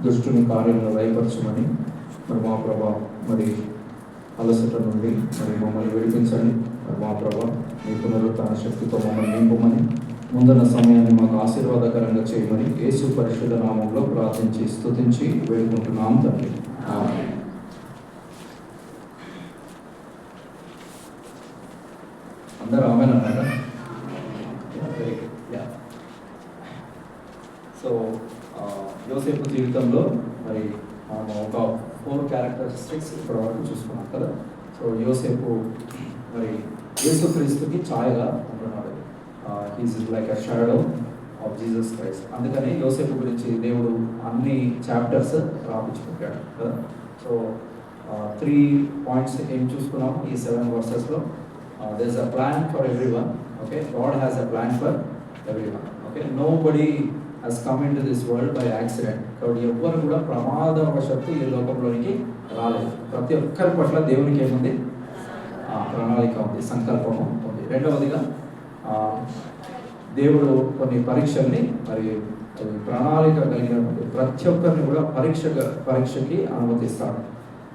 దుష్టుని కార్యాలను లయపరచమని మరి మా ప్రభా మరి అలసట నుండి మరి మమ్మల్ని విడిపించండి. మరి మా ప్రభా మీ పునరుత్థాన శక్తితో మమ్మల్ని నింపమని, ముందున్న సమయాన్ని మాకు ఆశీర్వాదకరంగా చేయమని యేసు పరిశుద్ధ నామంలో ప్రార్థించి స్తుతించి వేడుకుంటున్నాం తండ్రి. ఆమేన్. అందరూ ఆమేన్ అన్నారా? Very good. సో యోసేపు జీవితంలో మరి మనం ఒక 4 క్యారెక్టరిస్టిక్స్ ఇప్పటి వరకు చూసుకున్నాం కదా. సో యోసేపు మరి యేసుక్రీస్తుకి ఛాయగా ఉంటున్నాడు. He's like a shadow of Jesus Christ. అందుకని యోసేపు గురించి దేవుడు అన్ని చాప్టర్స్ రాపించుకుంటాడు కదా. సో 3 పాయింట్స్ ఏం చూసుకున్నాము ఈ 7 వర్సెస్లో. There is a plan for everyone. Okay, God has a plan for everyone. Okay, nobody has come into this world by accident. కాబట్టి ఎవ్వరు కూడా ప్రమాదవశత్తు ఈ లోకంలోనికి రాలేదు. ప్రతి ఒక్కరి పట్ల దేవునికి ఏముంది? ప్రణాళిక ఉంది, సంకల్పము ఉంది. రెండవదిగా దేవుడు కొన్ని పరీక్షల్ని మరి ప్రణాళిక కలిగిన ప్రతి ఒక్కరిని కూడా పరీక్షకి అనుమతిస్తాడు.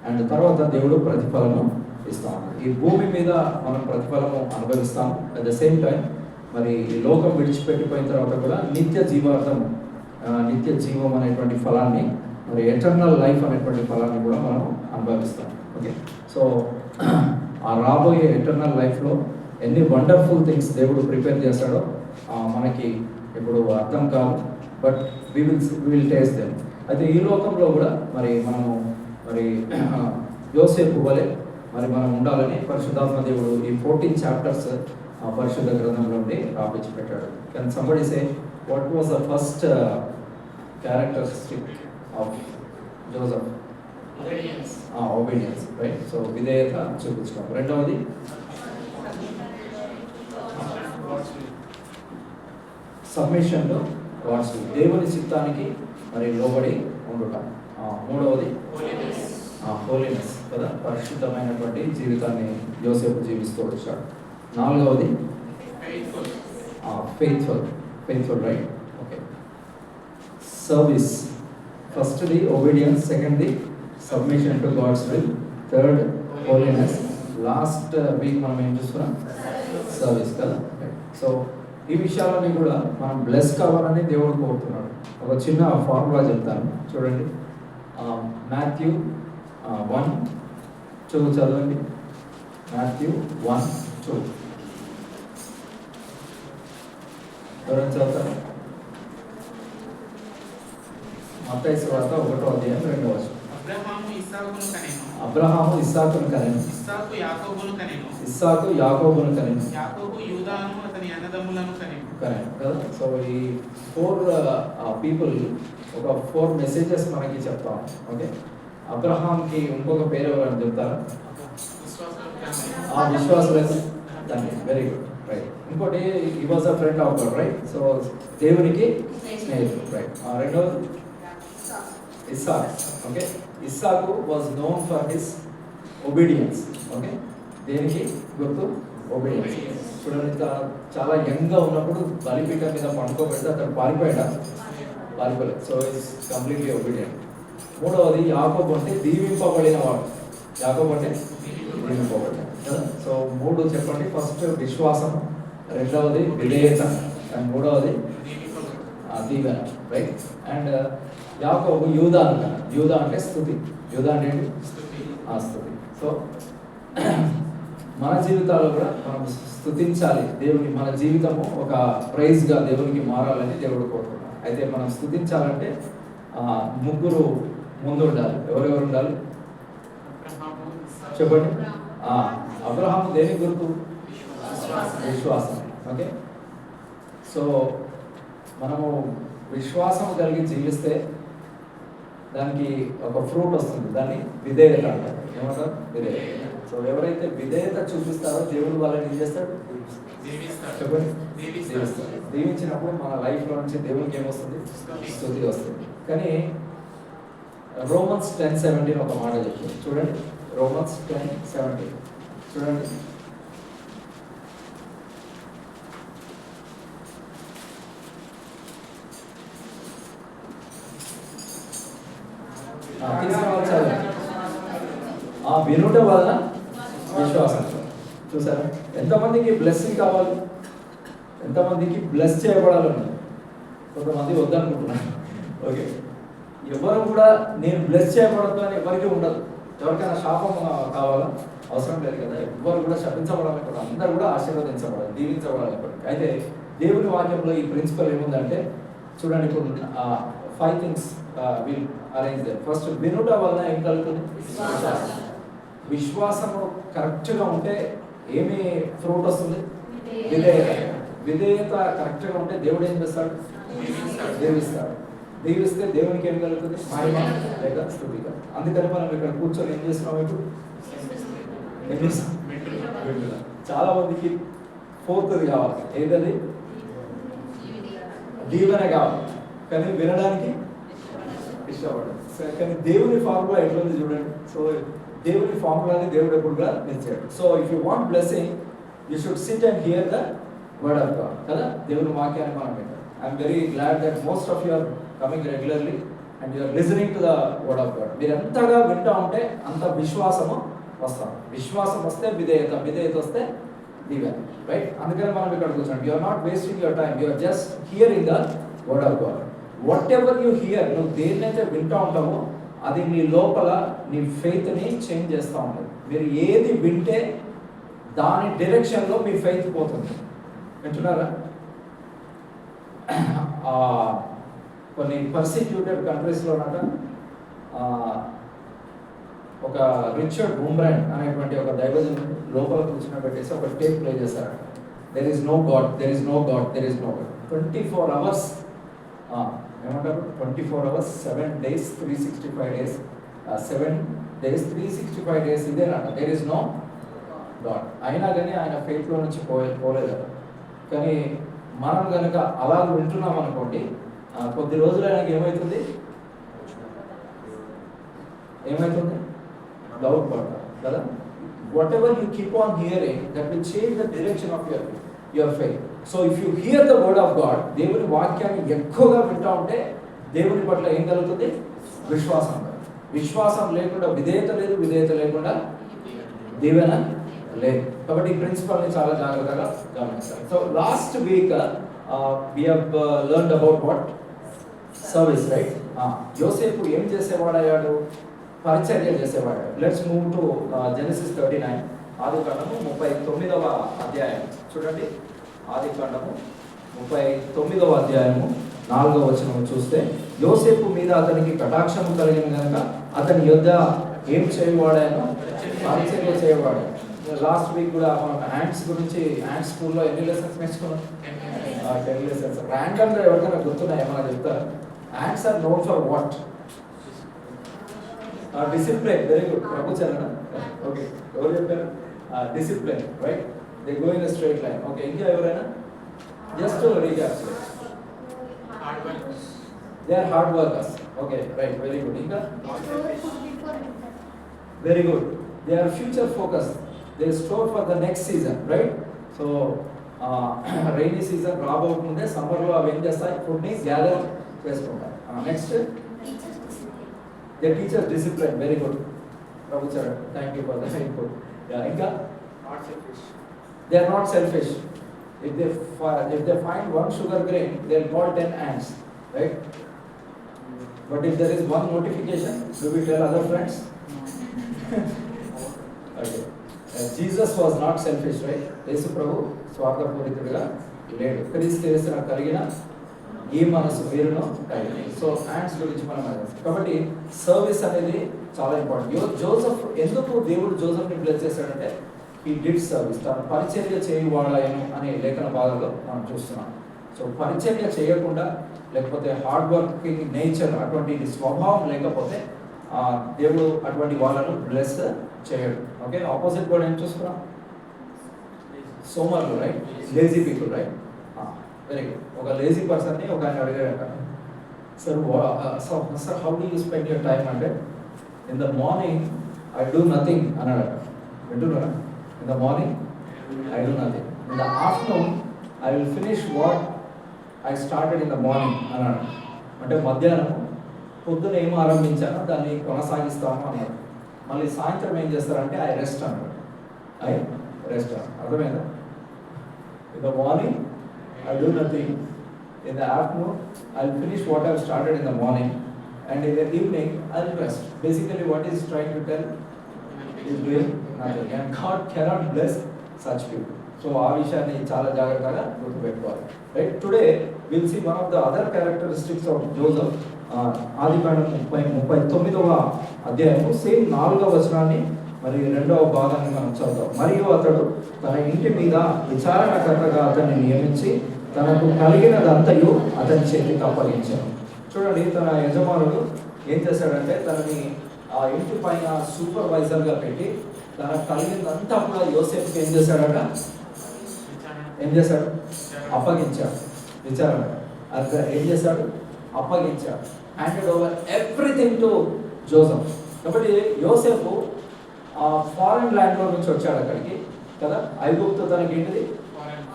అండ్ తర్వాత దేవుడు ప్రతిఫలము ఇస్తాడు. ఈ భూమి మీద మనం ప్రతిఫలము అనుభవిస్తాం. అట్ ద సేమ్ టైం మరి ఈ లోకం విడిచిపెట్టిపోయిన తర్వాత కూడా నిత్య జీవం అనేటువంటి ఫలాన్ని, మరి ఎటర్నల్ లైఫ్ అనేటువంటి ఫలాన్ని కూడా మనం అనుభవిస్తాం. ఓకే, సో ఆ రాబోయే ఎటర్నల్ లైఫ్లో ఎన్ని వండర్ఫుల్ థింగ్స్ దేవుడు ప్రిపేర్ చేస్తాడో మనకి ఇప్పుడు అర్థం కాదు. But will taste them. అయితే ఈ లోకంలో కూడా మరి మనము మరి యోసేపు వలె మరి మనం ఉండాలని పరిశుద్ధాత్మ దేవుడు ఈ 14 చాప్టర్స్ పరిశుద్ధ గ్రంథంలో నుండి రాపించి పెట్టాడు. Can somebody say what was the first characteristic of Joseph? Obedience, right. So విధేయత చూపించడం. రెండవది సబ్మిషన్ టు గాడ్స్ విల్, దేవుని చిత్తానికి మరి లోబడి ఉండటం. మూడవది హోలీనెస్ కదా, పరిశుద్ధమైనటువంటి జీవితాన్ని యోసేపు జీవిస్తూ వచ్చాడు. నాలుగవది ఫెయిత్ఫుల్, రైట్. Okay, service. ఫస్ట్ది ఒబీడియన్స్, సెకండ్ది submission to God's will, third holiness, last week మనం ఏం చూస్తున్నాం? సర్వీస్ కదా. సో ఈ విషయాలన్నీ కూడా మనం బ్లెస్ కావాలని దేవుడు కోరుతున్నాడు. ఒక చిన్న ఫార్ములా చెప్తాను చూడండి. మాథ్యూ 1:2 చదవండి. మాథ్యూ 1:2 ఎవరైనా చదువుతారా? మత్తయి సువార్త 1వ అధ్యాయం 2వ వచనం. అబ్రహాము ఇస్సాకును కనెను. ఇస్సాకు యాకోబును కనెను. కరెక్ట్ కదా. సో ఈ 4 పీపుల్ ఒక 4 మెసేజెస్ మనకి చెప్తాం. ఓకే, అబ్రహాంకి ఇంకొక పేరు ఎవరైనా చెప్తారా? విశ్వాస తండ్రి. Very good, right. ఇంకోటి he was a friend of God, right. So దేవునికి స్నేహితుడు, రైట్. రెండవది Isaac. Okay, Isaac was known for his obedience. Okay, దేనికి గుర్తు? ఒబీడియన్స్. చూడండి, చాలా యంగ్గా ఉన్నప్పుడు బలిపీఠం మీద పండుకోబెడితే అతను పారిపోలేదు. So it's completely obedient. మూడవది యాకోబు, అంటే దీవింపబడిన వాడు. యాకోబు అంటే దీవింపబడిన. సో 3 చెప్పండి. ఫస్ట్ విశ్వాసం, రెండవది విధేయత, అండ్ మూడవది దీవెన, రైట్. అండ్ యాకోబు యూదా అంటారు. యూదా అంటే స్తుతి. యూదా అంటే ఏంటి? స్తుతి. సో మన జీవితాల్లో కూడా మనం స్తుతించాలి దేవుని. మన జీవితము ఒక ప్రైజ్గా దేవునికి మారాలని దేవుడు కోరుకుంటున్నాడు. అయితే మనం స్తుతించాలంటే 3 ముందు ఉండాలి. ఎవరెవరు ఉండాలి చెప్పండి? అబ్రహాము దేనికి గుర్తు? విశ్వాసం. ఓకే, సో మనము విశ్వాసం కలిగి జీవిస్తే దానికి ఒక ఫ్రూట్ వస్తుంది. దాన్ని విధేయత అంటారు. ఏమంటారు? విధేయత. సో ఎవరైతే విధేయత చూపిస్తారో దేవుడు వాళ్ళని ఏం చేస్తాడు? చెప్పండి, దీవిస్తాడు. దీవించినప్పుడు మన లైఫ్లో నుంచి దేవునికి ఏమొస్తుంది? స్తుతి వస్తుంది. కానీ రోమన్స్ 10:17 ఒక మాట చెప్తుంది చూడండి. రోమన్స్ 10:17 చూడండి. తీసుకురావాలి చదువు. వినుట వలన విశ్వాసం. చూసారా ఎంతమందికి బ్లెస్సింగ్ కావాలి, ఎంతమందికి బ్లెస్ చేయబడాలని. కొంతమంది వద్దనుకుంటున్నారు. ఓకే, ఎవరు కూడా నేను బ్లెస్ చేయబడద్దు అని ఎవరికి ఉండదు. ఎవరికైనా శాపం కావాలా? అవసరం లేదు కదా. ఎవరు కూడా శపించబడాలి కదా, అందరూ కూడా ఆశీర్వదించబడాలి, దీవించబడాలి. అయితే దేవుని వాక్యంలో ఈ ప్రిన్సిపల్ ఏముందంటే చూడండి, ఇప్పుడు 5 things will arrange that. First, వినుట వలన ఏం కలుగుతుంది? విశ్వాసము కరెక్ట్గా ఉంటే ఏమి ఫ్రూట్ వస్తుంది? విధేయత. విధేయత కరెక్ట్గా ఉంటే దేవుడు ఏం చేస్తాడు? దీవిస్తాడు. దీవిస్తే దేవునికి ఏం కలుగుతుంది? మహిమ లేక స్తుతిగా. అందుకని మనం ఇక్కడ కూర్చొని ఏం చేస్తున్నాం? ఇప్పుడు చాలా మందికి 4th కావాలి. ఏదది? దీవెన కావాలి, కానీ వినడానికి ఇష్టపడదు. కానీ దేవుని ఫార్ములా ఎట్లుంది చూడండి. సో దేవుని ఫార్ములాని దేవుడు ఎప్పుడు కూడా నిలిచాడు. So if you want blessing, you should sit and hear the word of God కదా, దేవుని వాక్యాన్ని మనం వింటాం. I'm very glad that most of you are coming regularly and you are listening to the word of God. మీరు ఎంతగా వింటా ఉంటే అంత విశ్వాసము వస్తాం. విశ్వాసం వస్తే విధేయత, విధేయత వస్తే దీవెన. రైట్? అందుకని మనం ఇక్కడ కూర్చోండి. You are not wasting your time, you are just hearing the word of God. Whatever you hear, నువ్వు దేన్నైతే వింటా ఉంటావో అది నీ లోపల నీ ఫెయిత్ని చేంజ్ చేస్తూ ఉంటుంది. మీరు ఏది వింటే దాని డైరెక్షన్లో మీ ఫెయిత్ పోతుంది. వింటున్నారా? కొన్ని పర్సిక్యూటెడ్ కంట్రీస్లోనట ఒక రిచర్డ్ బూమ్రాండ్ అనేటువంటి ఒక దైవజనుడు లోపల కూర్చుని పెట్టేసి ఒక టేప్ ప్లే చేశారు. There is no God, there is no God, there is no God. 24 hours ఏమంటారు? 24 hours 7 days 365 days 7 days 365 days ఇదేనట. There is no God. అయినా కానీ ఆయన ఫెయిత్లో నుంచి పోలేదు. కానీ మనం కనుక అలా వింటున్నాం అనుకోండి, కొద్ది రోజులు ఆయనకి ఏమవుతుంది? డౌట్ పడతారు కదా. What ever you keep on hearing, that will change the direction of your faith. So if you here the word of God, దేవుని వాక్యాన్ని ఎక్కువగా వింటా ఉంటే దేవుని పట్ల ఏం కలుగుతుంది? విశ్వాసం. విశ్వాసం లేకుండా విధేయత లేదు, విధేయత లేకుండా దీవెన లేదు. కాబట్టి ఈ ప్రిన్సిపల్ని చాలా జాగ్రత్తగా గమనించాలి. So last week we have learned about what? Service, right? యోసేపు ఏం చేసేవాడయ్యాడు? పరిచర్య చేసేవాడు. Let's move to Genesis 39. ఆదికాండము 39వ అధ్యాయం చూడండి. ఆదికాండము 39వ అధ్యాయము 4వ వచనం చూస్తే, యోసేపు మీద అతనికి కటాక్షము కలిగిన కనుక అతని యొద్ద ఏం చేయవాడాను? పరిచర్య చేయవాడు. లాస్ట్ వీక్ కూడా మనం హ్యాండ్స్ గురించి, హ్యాండ్స్ స్కూల్లో ఎన్ని లెసన్స్ నేర్చుకున్నాం? 10 lessons. ర్యాండమ్గా ఎవరికైనా గుర్తున్నాయి? ఏమైనా చెప్తారా? Hands are known for what? Discipline. Very good. Prabhu Charana. Okay, ఎవరు చెప్పారు? Discipline, right? They go in straight line. Okay, ఇంకా ఎవరైనా? Just recap. They are hard workers. Okay, right, very good. ఇంకా very good. They are future focus. They store for the next season, right? So rainy season రాబోతుందే సమ్మర్లో అవి ఏం చేస్తాయి? ఫుడ్ని gather చేసుకుంటాయి. Next, they teachers discipline. Very good Prabhu sir, thank you for the input. ఇంకా they are not selfish. If they find one sugar grain, they'll call 10 ants, right? But if there is one notification, do we tell other friends? Okay. Jesus was not selfish, right? Yesu Prabhu స్వార్థపూరితుడిగా లేడు. క్రీస్తు కలిగిన ఈ మనసు వీరును కలిగి. So యాండ్స్ గురించి మనం కాబట్టి service అనేది చాలా ఇంపార్టెంట్. జోసెఫ్, ఎందుకు దేవుడు జోసెఫ్ని బ్లెస్ చేశాడంటే ఈ డిడ్ సర్వీస్, తను పరిచర్య చేయవాడాయను అనే లేఖన భాగంలో మనం చూస్తున్నాం. సో పరిచర్య చేయకుండా, లేకపోతే హార్డ్ వర్కింగ్ నేచర్, అటువంటి స్వభావం లేకపోతే దేవుడు అటువంటి వాళ్ళను బ్లెస్ చేయడు. ఓకే, ఆపోజిట్ కూడా ఏం చూస్తున్నాం? సోమర్లు, right? Lazy people, right? Very good. ఒక లేజీ పర్సన్ని ఒక ఆయన అడిగాడట, sir how do you spend your time అంటే, in the morning I do nothing అన్నాడట. వింటున్నారా? In the morning, I do nothing. In the afternoon, I will finish what I started in the morning. అన్నాడు. అంటే మధ్యాహ్నం పొద్దున ఏం ఆరంభించానో దాన్ని కొనసాగిస్తాను అన్నాడు. మళ్ళీ సాయంత్రం ఏం చేస్తారంటే ఐ రెస్ట్ అన్నాడు. ఐ రెస్ట్ అన్నాడు. అర్థమైందా? In the morning I do nothing, in the afternoon I finish what I started in the morning, and in the evening I'll rest. Basically what is trying to tell is doing nothing, and God cannot bless such people. So ఆ విషయాన్ని చాలా జాగ్రత్తగా గుర్తుపెట్టుకోవాలి. Right, today will see one of the other characteristics of Joseph. ఆదికాండం 39వ అధ్యాయము same 4వ వచనాన్ని మరి 2వ భాగాన్ని మనం చదువుతాం. మరియు అతడు తన ఇంటి మీద విచారణకర్తగా అతన్ని నియమించి తనకు కలిగినదంతయు అతని చేతికి అప్పగించాడు. చూడండి, తన యజమానుడు ఏం చేశాడంటే తనని ఆ ఇంటి పైన సూపర్వైజర్గా పెట్టి తనకు కలిగిందంతా కూడా యోసేపుకి ఏం చేశాడట? ఏం చేశాడు? అప్పగించాడు. విచారణ అది ఏం చేశాడు? అప్పగించాడు. Handed over everything to Joseph. కాబట్టి యోసేపు ఫారెన్ ల్యాండ్లో నుంచి వచ్చాడు అక్కడికి కదా. ఐగుప్తు తనకి ఏంటిది?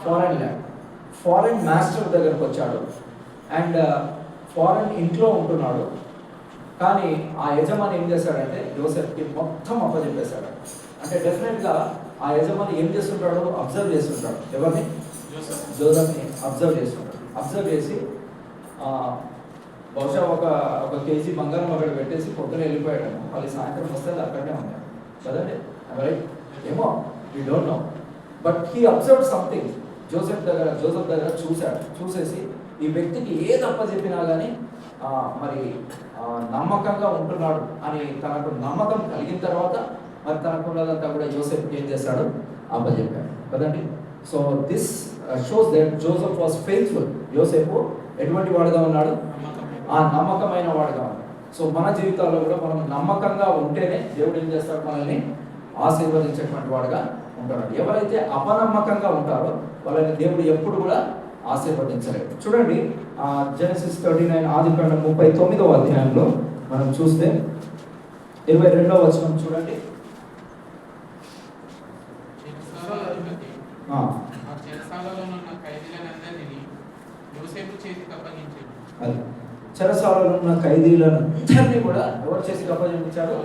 Foreign land. ఫారెన్ మాస్టర్ దగ్గరకు వచ్చాడు అండ్ ఫారెన్ ఇంట్లో ఉంటున్నాడు. కానీ ఆ యజమాని ఏం చేశాడంటే యోసెఫ్కి మొత్తం అప్పచెప్పేశాడు. అంటే డెఫినెట్గా ఆ యజమాని ఏం చేస్తుంటాడు? అబ్జర్వ్ చేస్తుంటాడు. ఎవరిని? జోసెఫ్ని అబ్జర్వ్ చేస్తుంటాడు. అబ్జర్వ్ చేసి బహుశా ఒక కేజీ బంగారం అక్కడ పెట్టేసి పొద్దున వెళ్ళిపోయాడు. మళ్ళీ సాయంత్రం వస్తే అక్కడనే ఉన్నాడు కదండి. రైట్, ఏమో we don't know, but he observe something. Joseph దగ్గర చూశాడు. చూసేసి ఈ వ్యక్తికి ఏది అప్పచెప్పినా కానీ మరి నమ్మకంగా ఉంటున్నాడు అని తనకు నమ్మకం కలిగిన తర్వాత మరి తనకున్నదంతా కూడా యోసెఫ్కి ఏం చేశాడు? అప్పచెప్పాడు కదండి. So this shows that Joseph was faithful. యోసెఫ్ ఎటువంటి వాడుగా ఉన్నాడు? నమ్మకమైన వాడుగా ఉన్నాడు. సో మన జీవితాల్లో కూడా మనం నమ్మకంగా ఉంటేనే దేవుడు ఏం చేస్తాడు? మనల్ని ఆశీర్వదించేటువంటి వాడుగా ఉంటాడు. ఎవరైతే అపనమ్మకంగా ఉంటారో వాళ్ళని దేవుడు ఎప్పుడు కూడా ఆశీర్వదించలేదు. చూడండి, జెనసిస్ 39 ఆదికాండం 39వ అధ్యాయంలో మనం చూస్తే 22వ వచనం చూడండి. చెరసాలలో ఉన్న ఖైదీలందరినీ కూడా ఎవరు చేతికి అప్పగించాడు?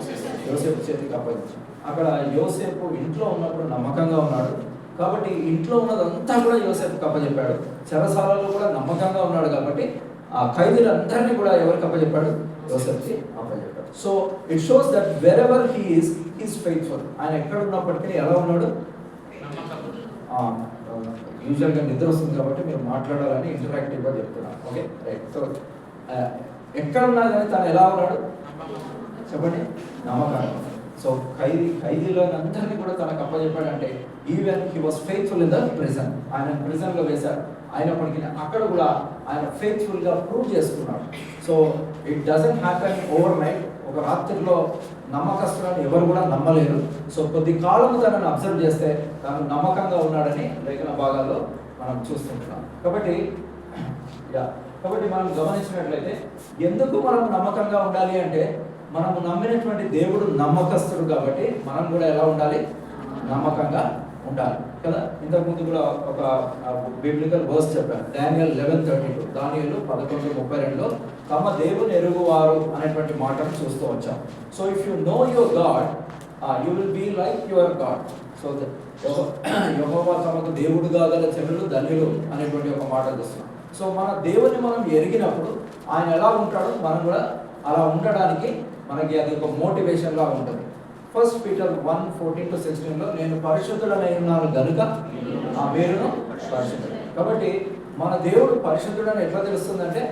యోసేపు చేతికి అప్పగించాడు. అక్కడ యోసేపు ఇంట్లో ఉన్నప్పుడు నమ్మకంగా ఉన్నాడు కాబట్టి ఇంట్లో ఉన్నదంతా కూడా యోసేపుకి అప్పచెప్పాడు. చెరసాలలో కూడా నమ్మకంగా ఉన్నాడు కాబట్టి ఆ ఖైదీలందరినీ కూడా ఎవరికి అప్పచెప్పాడు? యోసేపుకి అప్పచెప్పాడు. So it shows that wherever he is faithful. ఆయన ఎక్కడ ఉన్నప్పటికీ ఎలా ఉన్నాడు? యూజువల్గా నిద్ర వస్తుంది కాబట్టి మీరు మాట్లాడాలని ఇంటరాక్టివ్గా చెప్తున్నాను. Okay, right. సో ఎక్కడ ఉన్నా కానీ తను ఎలా ఉన్నాడు చెప్పండి? నమ్మకంగా. సో ఖైదీలందరినీ కూడా తనకు అప్పచెప్పాడంటే even he was faithful in the prison. ఆయన ప్రిజన్లో వేశారు, అయినప్పటికీ అక్కడ కూడా ఆయన ఫెయిత్ఫుల్గా ప్రూవ్ చేసుకున్నాడు. So it doesn't happen overnight. ఒక రాత్రిలో నమ్మకస్తులను ఎవరు కూడా నమ్మలేరు. సో కొద్ది కాలం తనను అబ్జర్వ్ చేస్తే తను నమ్మకంగా ఉన్నాడని లేఖన భాగాల్లో మనం చూస్తుంటున్నాం. కాబట్టి మనం గమనించినట్లయితే ఎందుకు మనం నమ్మకంగా ఉండాలి అంటే మనము నమ్మినటువంటి దేవుడు నమ్మకస్తుడు కాబట్టి మనం కూడా ఎలా ఉండాలి? నమ్మకంగా ఉండాలి కదా. ఇంతకుముందు కూడా ఒక బిబ్లికల్ వర్స్ చెప్పాను, డానియల్ 11:32. దానియేలు 11:32లో తమ దేవుని ఎరుగువారు అనేటువంటి మాటను చూస్తూ వచ్చాం. So if you know your God you will be like your God. So యెహోవా తమకు దేవుడుగా గల జనులు ధన్యులు అనేటువంటి ఒక మాట చూస్తున్నాం. సో మన దేవుని మనం ఎరిగినప్పుడు ఆయన ఎలా ఉంటాడో మనం కూడా అలా ఉండడానికి మనకి అది ఒక మోటివేషన్ లాగా ఉంటుంది. 1 Peter 1:14-16లో నేను పరిశుద్ధుడనై ఉన్నాను గనుక మీరును పరిశుద్ధుడు. కాబట్టి మన దేవుడు పరిశుద్ధుడని ఎట్లా తెలుస్తుందంటే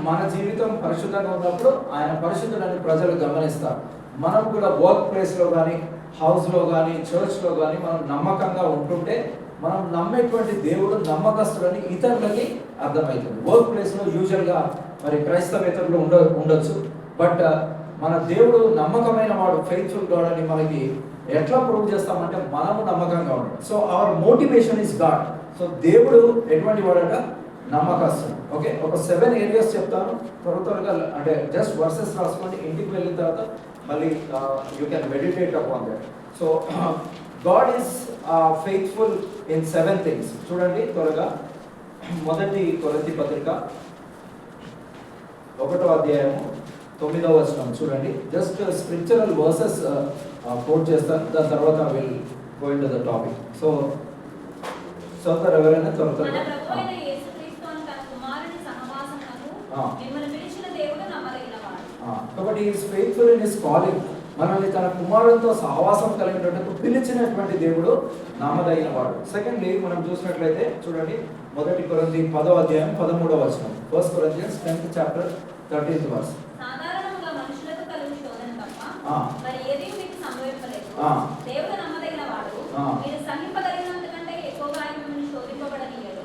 మన జీవితం పరిశుద్ధంగా ఉన్నప్పుడు ఆయన పరిశుద్ధుడని ప్రజలు గమనిస్తారు. మనం కూడా వర్క్ ప్లేస్లో కానీ హౌస్లో కానీ చర్చ్లో కానీ మనం నమ్మకంగా ఉంటుంటే మనం నమ్మేటువంటి దేవుడు నమ్మకస్తుడని ఇతరులకి అర్థమవుతుంది. వర్క్ ప్లేస్లో యూజువల్గా మరి క్రైస్తవేతరులు ఉండొచ్చు, బట్ మన దేవుడు నమ్మకమైన వాడు, ఫెయిత్ఫుల్ గాడ్ అని మనకి ఎట్లా ప్రూవ్ చేస్తామంటే మనము నమ్మకంగా ఉంటాం. So our motivation is God. So దేవుడు ఎటువంటి వాడట? నమ్మకస్తుడు. ఓకే, ఒక 7 ఏరియాస్ చెప్తాను త్వరగా, అంటే జస్ట్ వర్సెస్ రాసుకోండి. ఇంటికి వెళ్ళిన తర్వాత మళ్ళీ you can meditate upon that. So God is faithful in 7 things. చూడండి త్వరగా. మొదటి కొరింథీ పత్రిక 1వ అధ్యాయము 9వ వచనం చూడండి. జస్ట్ స్క్రిప్చరల్ వర్సెస్ కోట్ చేస్తాను, దాని తర్వాత will go in to the topic. So చదువుతారు ఎవరైనా? చదువుతారు. కాబట్టి is faithful in his calling. మనల్ని తన కుమారుడితో సహవాసం కలిగినట్టు పిలిచినటువంటి దేవుడు నమ్మదగిన వాడు. సెకండ్లీ మనం చూసినట్లయితే చూడండి, 1 కొరింథీ 10వ అధ్యాయం 13వ వచనం. 1 Corinthians 10th chapter 13th verse. సాధారణంగా మనుషులకు కలుగు శోధన తప్ప మరి ఏదీ మీకు సంభవింపలేదు. దేవుడు నమ్మదగిన వాడు. మీరు సహింపగలిగినంత కంటే ఎక్కువగా ఆయన మిమ్మల్ని శోధింపబడనీయడు.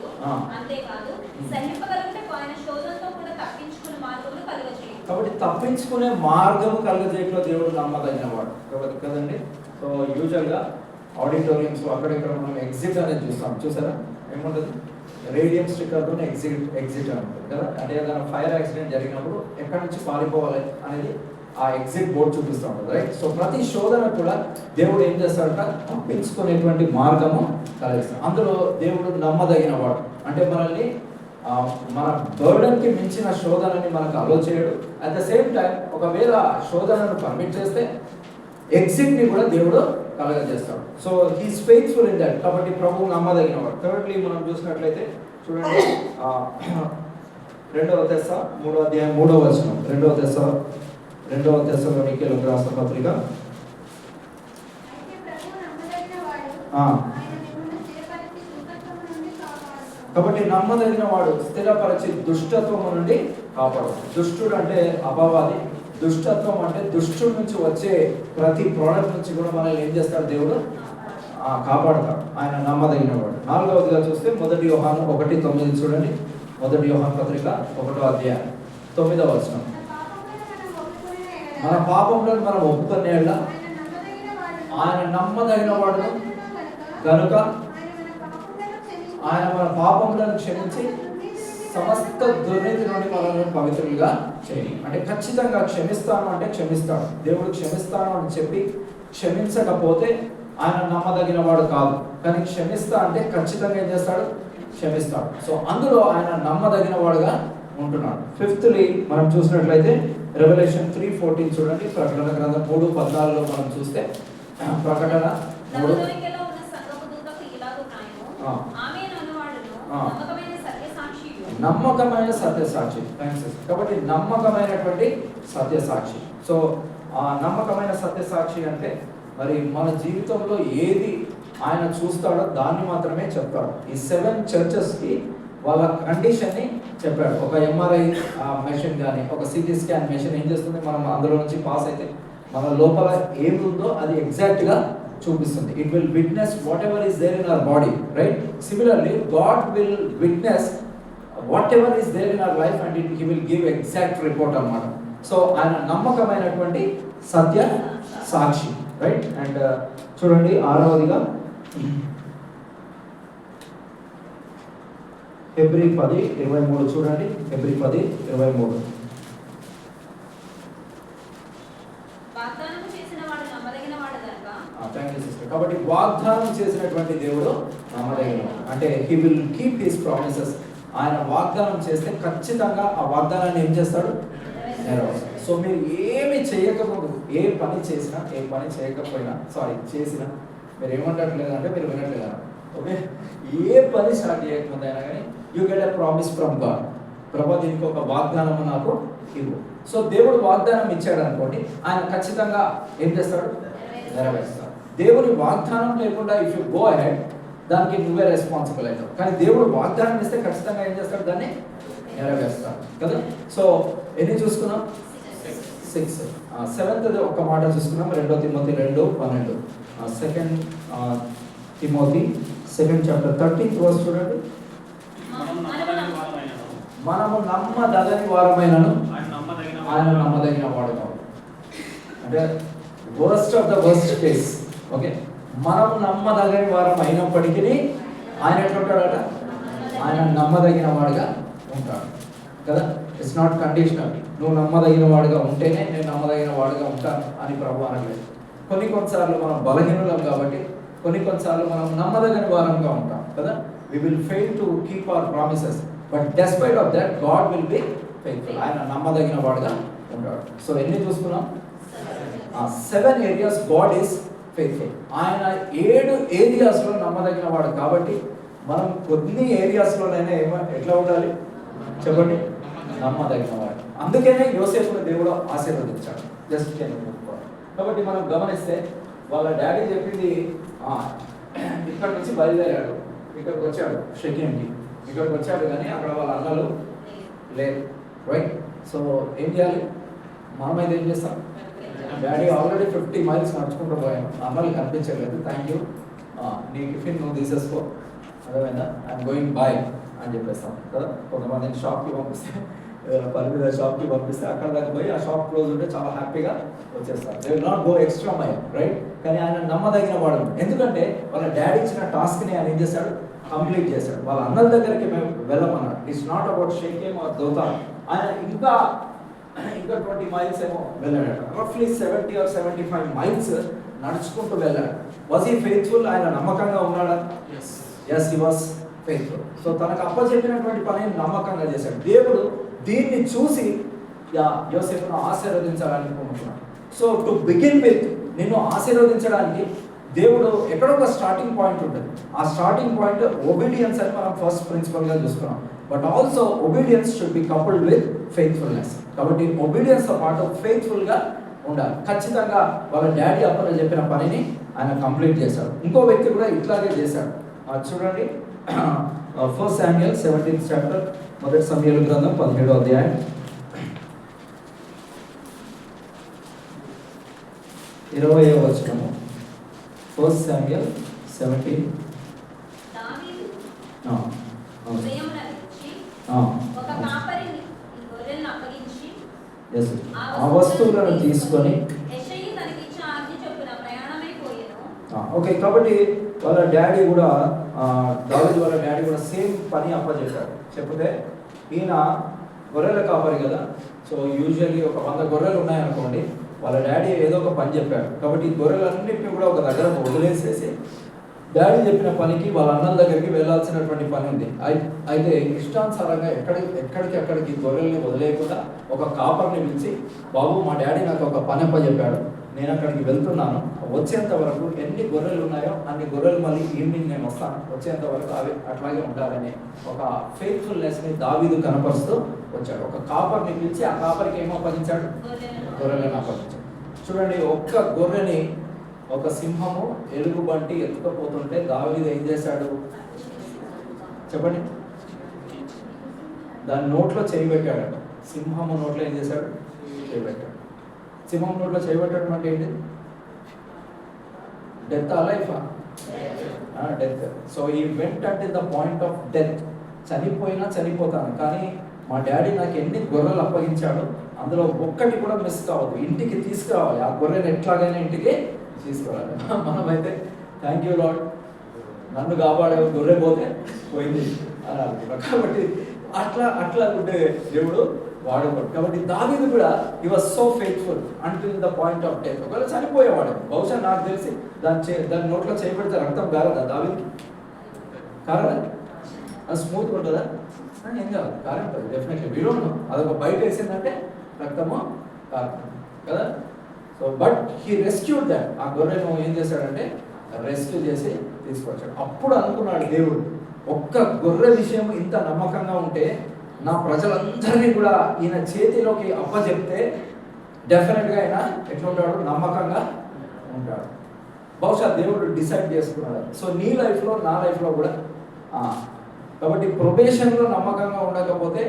అంతేకాదు సహింపగలిగితే ఆయన శోధనతో కూడా తప్పించుకునే మార్గములు కలుగజేయడు. కాబట్టి తప్పించుకునే మార్గం కలుగజేయట్లో దేవుడు నమ్మదగిన వాడు కాబట్టి కదండి. సో యూజువల్గా ఆడిటోరియంస్ అక్కడెక్కడ మనం ఎగ్జిట్ అనేది చూసారా? ఏముంటుంది? రేడియం స్టిక్కర్తో ఎగ్జిట్ అని ఉంటుంది కదా. అంటే ఏదైనా ఫైర్ యాక్సిడెంట్ జరిగినప్పుడు ఎక్కడి నుంచి పారిపోవాలి అనేది ఆ ఎగ్జిట్ బోర్డ్ చూపిస్తూ ఉంటుంది, రైట్? సో ప్రతి శోధన కూడా దేవుడు ఏం చేస్తాడంట? తప్పించుకునేటువంటి మార్గము కలిగిస్తాడు. అందులో దేవుడు నమ్మదగిన వాడు. అంటే మనల్ని మన బర్డన్కి మించిన శోధనని మనకు అలో చేయడు. అట్ ద సేమ్ టైం ఒకవేళ శోధనను పర్మిట్ చేస్తే ఎగ్జిట్ని కూడా దేవుడు కలగజేస్తాడు. So he's faithful in that. కాబట్టి ప్రభువు నమ్మదగిన వాడు. థర్డ్లీ మనం చూసినట్లయితే చూడండి, 2వ తెస్స 3వ అధ్యాయం 3వ వచనం. 2వ తెస్సలోనికీయులకు రాసిన పత్రిక. కాబట్టి నమ్మదగిన వాడు స్థిరపరిచి దుష్టత్వము నుండి కాపాడు. దుష్టుడు అంటే అపవాది, దుష్టత్వం అంటే దుష్టుడి నుంచి వచ్చే ప్రతి ప్రోడక్ట్ నుంచి కూడా మనల్ని ఏం చేస్తాడు? దేవుడు కాపాడతాడు. ఆయన నమ్మదగిన వాడు. 4వదిగా చూస్తే 1 యోహాను 1:9 చూడండి. 1 యోహాను పత్రిక 1వ అధ్యాయం 9వ వచనం. మన పాపంలో మనం ఒప్పుకునేళ్ళ ఆయన నమ్మదగిన వాడు కనుక ఆయన మన పాపములను క్షమించి సమస్త దుర్నీతి నుండి మనల్ని పవిత్రులుగా చేయి. అంటే ఖచ్చితంగా క్షమిస్తాను అంటే క్షమిస్తాడు. దేవుడు క్షమిస్తాను అని చెప్పి క్షమించకపోతే ఆయన నమ్మదగిన వాడు కాదు. కానీ క్షమిస్తా అంటే ఖచ్చితంగా ఏం చేస్తాడు? క్షమిస్తాడు. సో అందులో ఆయన నమ్మదగిన వాడుగా ఉంటున్నాడు. ఫిఫ్త్లీ మనం చూసినట్లయితే రెవల్యూషన్ 3:14 చూడండి. ప్రకటన గ్రంథం 3:14లో మనం చూస్తే ప్రకటన 3 నమ్మకమైన సత్యసాక్షి. కాబట్టి నమ్మకమైనటువంటి సత్యసాక్షి. సో నమ్మకమైన సత్యసాక్షి అంటే మరి మన జీవితంలో ఏది ఆయన చూస్తాడో దాన్ని మాత్రమే చెప్తాడు. ఈ 7 చర్చెస్కి వాళ్ళ కండిషన్ని చెప్పాడు. ఒక ఎంఆర్ఐ మెషిన్ కానీ ఒక సిటీ స్కాన్ మెషిన్ ఏం చేస్తుంది? మనం అందులో నుంచి పాస్ అయితే మన లోపల ఏముందో అది ఎగ్జాక్ట్గా చూపిస్తుంది. It will witness whatever is there in our body, right? Similarly God will witness whatever is there in our life and he will give exact report అన్నమాట. సో ఆయన నమ్మకమైనటువంటి సత్య సాక్షి, రైట్? అండ్ చూడండి 6వదిగా ఫిబ్రవరి 10:23 చూడండి. ఫిబ్రవరి 10:23. కాబట్టి వాగ్దానం చేసినటువంటి దేవుడు నమ్మదగిన. అంటే he will keep his promises. ఆయన వాగ్దానం చేస్తే ఖచ్చితంగా ఆ వాగ్దానాన్ని ఏం చేస్తాడు? నెరవేరుస్తాడు. సో మీరు ఏమి చేయకముందు, ఏ పని చేసినా, ఏ పని చేయకపోయినా, చేసినా మీరు ఏమంటట్లేదు అంటే మీరు వినట్లేదా? ఓకే, ఏ పని స్టార్ట్ చేయకముందు అయినా కానీ you get a promise from God. ప్రభు దీనికి ఒక వాగ్దానం నాకు ఇవ్వు. సో దేవుడు వాగ్దానం ఇచ్చాడు అనుకోండి, ఆయన ఖచ్చితంగా ఏం చేస్తాడు? నెరవేరుస్తాడు. దేవుని వాగ్దానం లేకుండా ఇఫ్ యూ గో అహెడ్ దానికి నువ్వే రెస్పాన్సిబుల్ అవుతావు. కానీ దేవుడు వాగ్దానం ఇస్తే ఖచ్చితంగా ఏం చేస్తాడు? దాన్ని నెరవేరుస్తాడు కదా. సో ఎన్ని చూసుకున్నాం? 6. 7th ఒక మాట చూసుకున్నాం. 2 Timothy 2:12. 2 Timothy 2nd chapter 13th verse చూడండి. మనము నమ్మదగని వారమైనను ఆయన నమ్మదగిన వాడు కాదు. అంటే worst of the worst case. Okay, మనము నమ్మదగని వారం అయినప్పటికీ ఆయన ఎట్లుంటాడట? ఆయన నమ్మదగిన వాడుగా ఉంటాడు కదా. It's not conditional. నువ్వు నమ్మదగిన వాడుగా ఉంటేనే నేను నమ్మదగిన వాడుగా ఉంటాను అని ప్రభు అనలేదు. కొన్నిసార్లు మనం బలహీనులం కాబట్టి కొన్నిసార్లు మనం నమ్మదగిన వారంగా ఉంటాం కదా. We will fail to keep our promises, but despite of that God will be faithful. ఆయన నమ్మదగిన వాడుగా ఉంటాడు. సో ఎన్ని చూసుకున్నాం? 7 areas గాడ్ ఈస్ ఫెయిత్ఫుల్. ఆయన 7 ఏరియాస్లో నమ్మదగిన వాడు. కాబట్టి మనం కొన్ని ఏరియాస్లోనైనా ఎట్లా ఉండాలి చెప్పండి? నమ్మదగిన వాడు. అందుకనే యోసేపును దేవుడు ఆశీర్వదించాడు. జస్ట్ కాబట్టి మనం గమనిస్తే వాళ్ళ డాడీ చెప్పింది ఇక్కడ నుంచి బయలుదేరాడు, ఇక్కడికి వచ్చాడు షెకెండ్కి, ఇక్కడికి వచ్చాడు కానీ అక్కడ వాళ్ళ అన్నలు లేదు, రైట్? సో ఏం చేయాలి? మనమైతే ఏం చేస్తాం? డాడీ ఆల్రెడీ 50 miles నడుచుకుంటూ పోయాను, అన్నలు కనిపించలేదు, థ్యాంక్ యూ, నీ టిఫిన్ నువ్వు తీసేసుకో, అదేమైందా, ఐఎమ్ గోయింగ్ బాయ్ అని చెప్పేస్తాం కదా. కొంతమందిని షాప్కి పంపిస్తే, పని మీద షాప్కి పంపిస్తే అక్కడ దాకా పోయి ఆ షాప్ క్లోజ్ ఉంటే చాలా హ్యాపీగా వచ్చేస్తారు. They will not go extra mile, right? కానీ ఆయన నమ్మదగిన వాడు. ఎందుకంటే వాళ్ళ డాడీ ఇచ్చిన టాస్క్ని ఆయన ఏం చేశాడు? కంప్లీట్ చేశాడు. వాళ్ళ అన్నల దగ్గరికి మేము వెళ్ళమన్నాడు. It's not about Shechem or Dothan. ఆయన ఇంకా 20 miles ఏమో వెళ్ళాడట. రఫ్లీ 70 or 75 miles నడుచుకుంటూ వెళ్ళాడు. Was he faithful? ఆయన నమ్మకంగా ఉన్నాడా? Yes, he was faithful. So తనకు అప్పచెప్పినటువంటి పని నమ్మకంగా చేశాడు. దేవుడు దీన్ని చూసి యోసేపును ఆశీర్వదించాలని కోరుకున్నాడు. సో టు బిగిన్ విత్, నిన్ను ఆశీర్వదించడానికి దేవుడు ఎక్కడో ఒక స్టార్టింగ్ పాయింట్ ఉంటుంది. ఆ స్టార్టింగ్ పాయింట్ ఒబీడియన్స్ అని మనం ఫస్ట్ ప్రిన్సిపల్గా చూసుకున్నాం. But also obedience should be coupled with faithfulness. కాబట్టి ఒబీడియన్స్తో పాటు ఫెయిత్ఫుల్గా ఉండాలి. ఖచ్చితంగా వాళ్ళ డాడీ అప్పట్లో చెప్పిన పనిని ఆయన కంప్లీట్ చేశాడు. ఇంకో వ్యక్తి కూడా ఇట్లాగే చేశాడు. చూడండి, 1 Samuel 17th chapter, మొదటి సమూయేలు గ్రంథం 17వ అధ్యాయం 20వ వచనము. 1 Samuel 17. ఆ వస్తువులను తీసుకొని ఓకే. కాబట్టి వాళ్ళ డాడీ కూడా దావీదు వాళ్ళ డాడీ కూడా సేమ్ పని అప్పచెప్పాడు. చెప్తే ఈయన గొర్రెల కాపరి కదా. సో యూజువల్లీ ఒక 100 గొర్రెలు ఉన్నాయనుకోండి, వాళ్ళ డాడీ ఏదో ఒక పని చెప్పాడు. కాబట్టి ఈ గొర్రెలన్నింటినీ కూడా ఒక దగ్గర వదిలేసేసి డాడీ చెప్పిన పనికి వాళ్ళ అన్నల దగ్గరికి వెళ్ళాల్సినటువంటి పని ఉంది. అయితే ఇష్టానుసారంగా ఎక్కడికి గొర్రెల్ని వదిలేయకుండా ఒక కాపర్ని పిలిచి, బాబు మా డాడీ నాకు ఒక పని అప్పచెప్పాడు, నేను అక్కడికి వెళ్తున్నాను, వచ్చేంత వరకు ఎన్ని గొర్రెలు ఉన్నాయో అన్ని గొర్రెలు మళ్ళీ ఈవినింగ్ నేను వస్తాను, వచ్చేంత వరకు అవి అట్లాగే ఉండాలని ఒక ఫెయిత్ఫుల్నెస్ని దావీదు కనపరుస్తూ వచ్చాడు. ఒక కాపర్ని పిలిచి ఆ కాపరికి ఏమో అప్పగించాడు? గొర్రెలను అప్పగించాడు. చూడండి, ఒక్క గొర్రెని ఒక సింహము ఎలుగుబంటి ఎత్తుకపోతుంటే దావీదు ఏం చేశాడు చెప్పండి? దాని నోట్లో చేయబెట్టాడు. సింహము నోట్లో ఏం చేశాడు? చేయబెట్టాడు. సింహం నోట్లో చేయబెట్టడం అంటే ఏంటి? డెత్ లైఫా? డెత్. సో ఈ వెంట్ అంటే ద పాయింట్ ఆఫ్ డెత్. చనిపోతాను, కానీ మా డాడీ నాకు ఎన్ని గొర్రెలు అప్పగించాడు, అందులో ఒక్కటి కూడా మిస్ కావద్దు, ఇంటికి తీసుకురావాలి, ఆ గొర్రెని ఎట్లాగైనా ఇంటికి తీసుకురావాలి. మనమైతే థ్యాంక్ యూ లార్డ్, నన్ను కాపాడే గొర్రె పోతే పోయింది అని అనుకుంటాం. కాబట్టి అట్లా ఉంటే దేవుడు వాడేవాడు. కాబట్టి దావీదు కూడా హి was so faithful until the point of death. ఒకవేళ చనిపోయేవాడు, బహుశా నాకు తెలిసి దాని నోట్లో చేయబడితే రక్తం కారదా దావీదు? కారదా? అది స్మూత్గా ఉంటుందా? ఏం కాదు, కారంటుంది డెఫినెట్లీ. వీడు అదొక బయట వేసిందంటే రక్తము కారుతుంది కదా. So but he rescued that. ఆ గొర్రెను ఏం చేశాడంటే రెస్క్యూ చేసి తీసుకొచ్చాడు. అప్పుడు అనుకున్నాడు దేవుడు, ఒక్క గొర్రె విషయం ఇంత నమ్మకంగా ఉంటే నా ప్రజలందరినీ కూడా ఈయన చేతిలోకి అప్పచెప్తే డెఫినెట్గా ఆయన ఎట్లుంటాడు? నమ్మకంగా ఉంటాడు. బహుశా దేవుడు డిసైడ్ చేసుకున్నాడు. సో నీ లైఫ్లో నా లైఫ్లో కూడా కాబట్టి ప్రొబేషన్లో నమ్మకంగా ఉండకపోతే,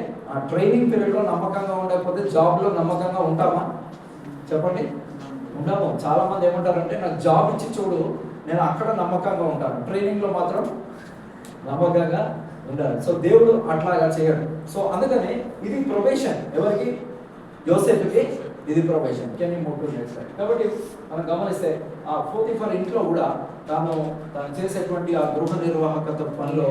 ట్రైనింగ్ పీరియడ్లో నమ్మకంగా ఉండకపోతే జాబ్లో నమ్మకంగా ఉంటామా చెప్పండి? ఉండము. చాలామంది ఏమంటారంటే నాకు జాబ్ ఇచ్చి చూడు, నేను అక్కడ నమ్మకంగా ఉంటాను, ట్రైనింగ్లో మాత్రం నమ్మకంగా ఉండాలి. సో దేవుడు అట్లాగా చేయడు. సో అందుకని ఇది ప్రొబేషన్. ఎవరికి? యోసేపుకి ఇది probation. Can you move to next slide. కాబట్టి మనం గమనిస్తే ఆ పోతిఫర్ ఇంట్లో కూడా తను చేసేటువంటి ఆ గృహ నిర్వాహకత పనిలో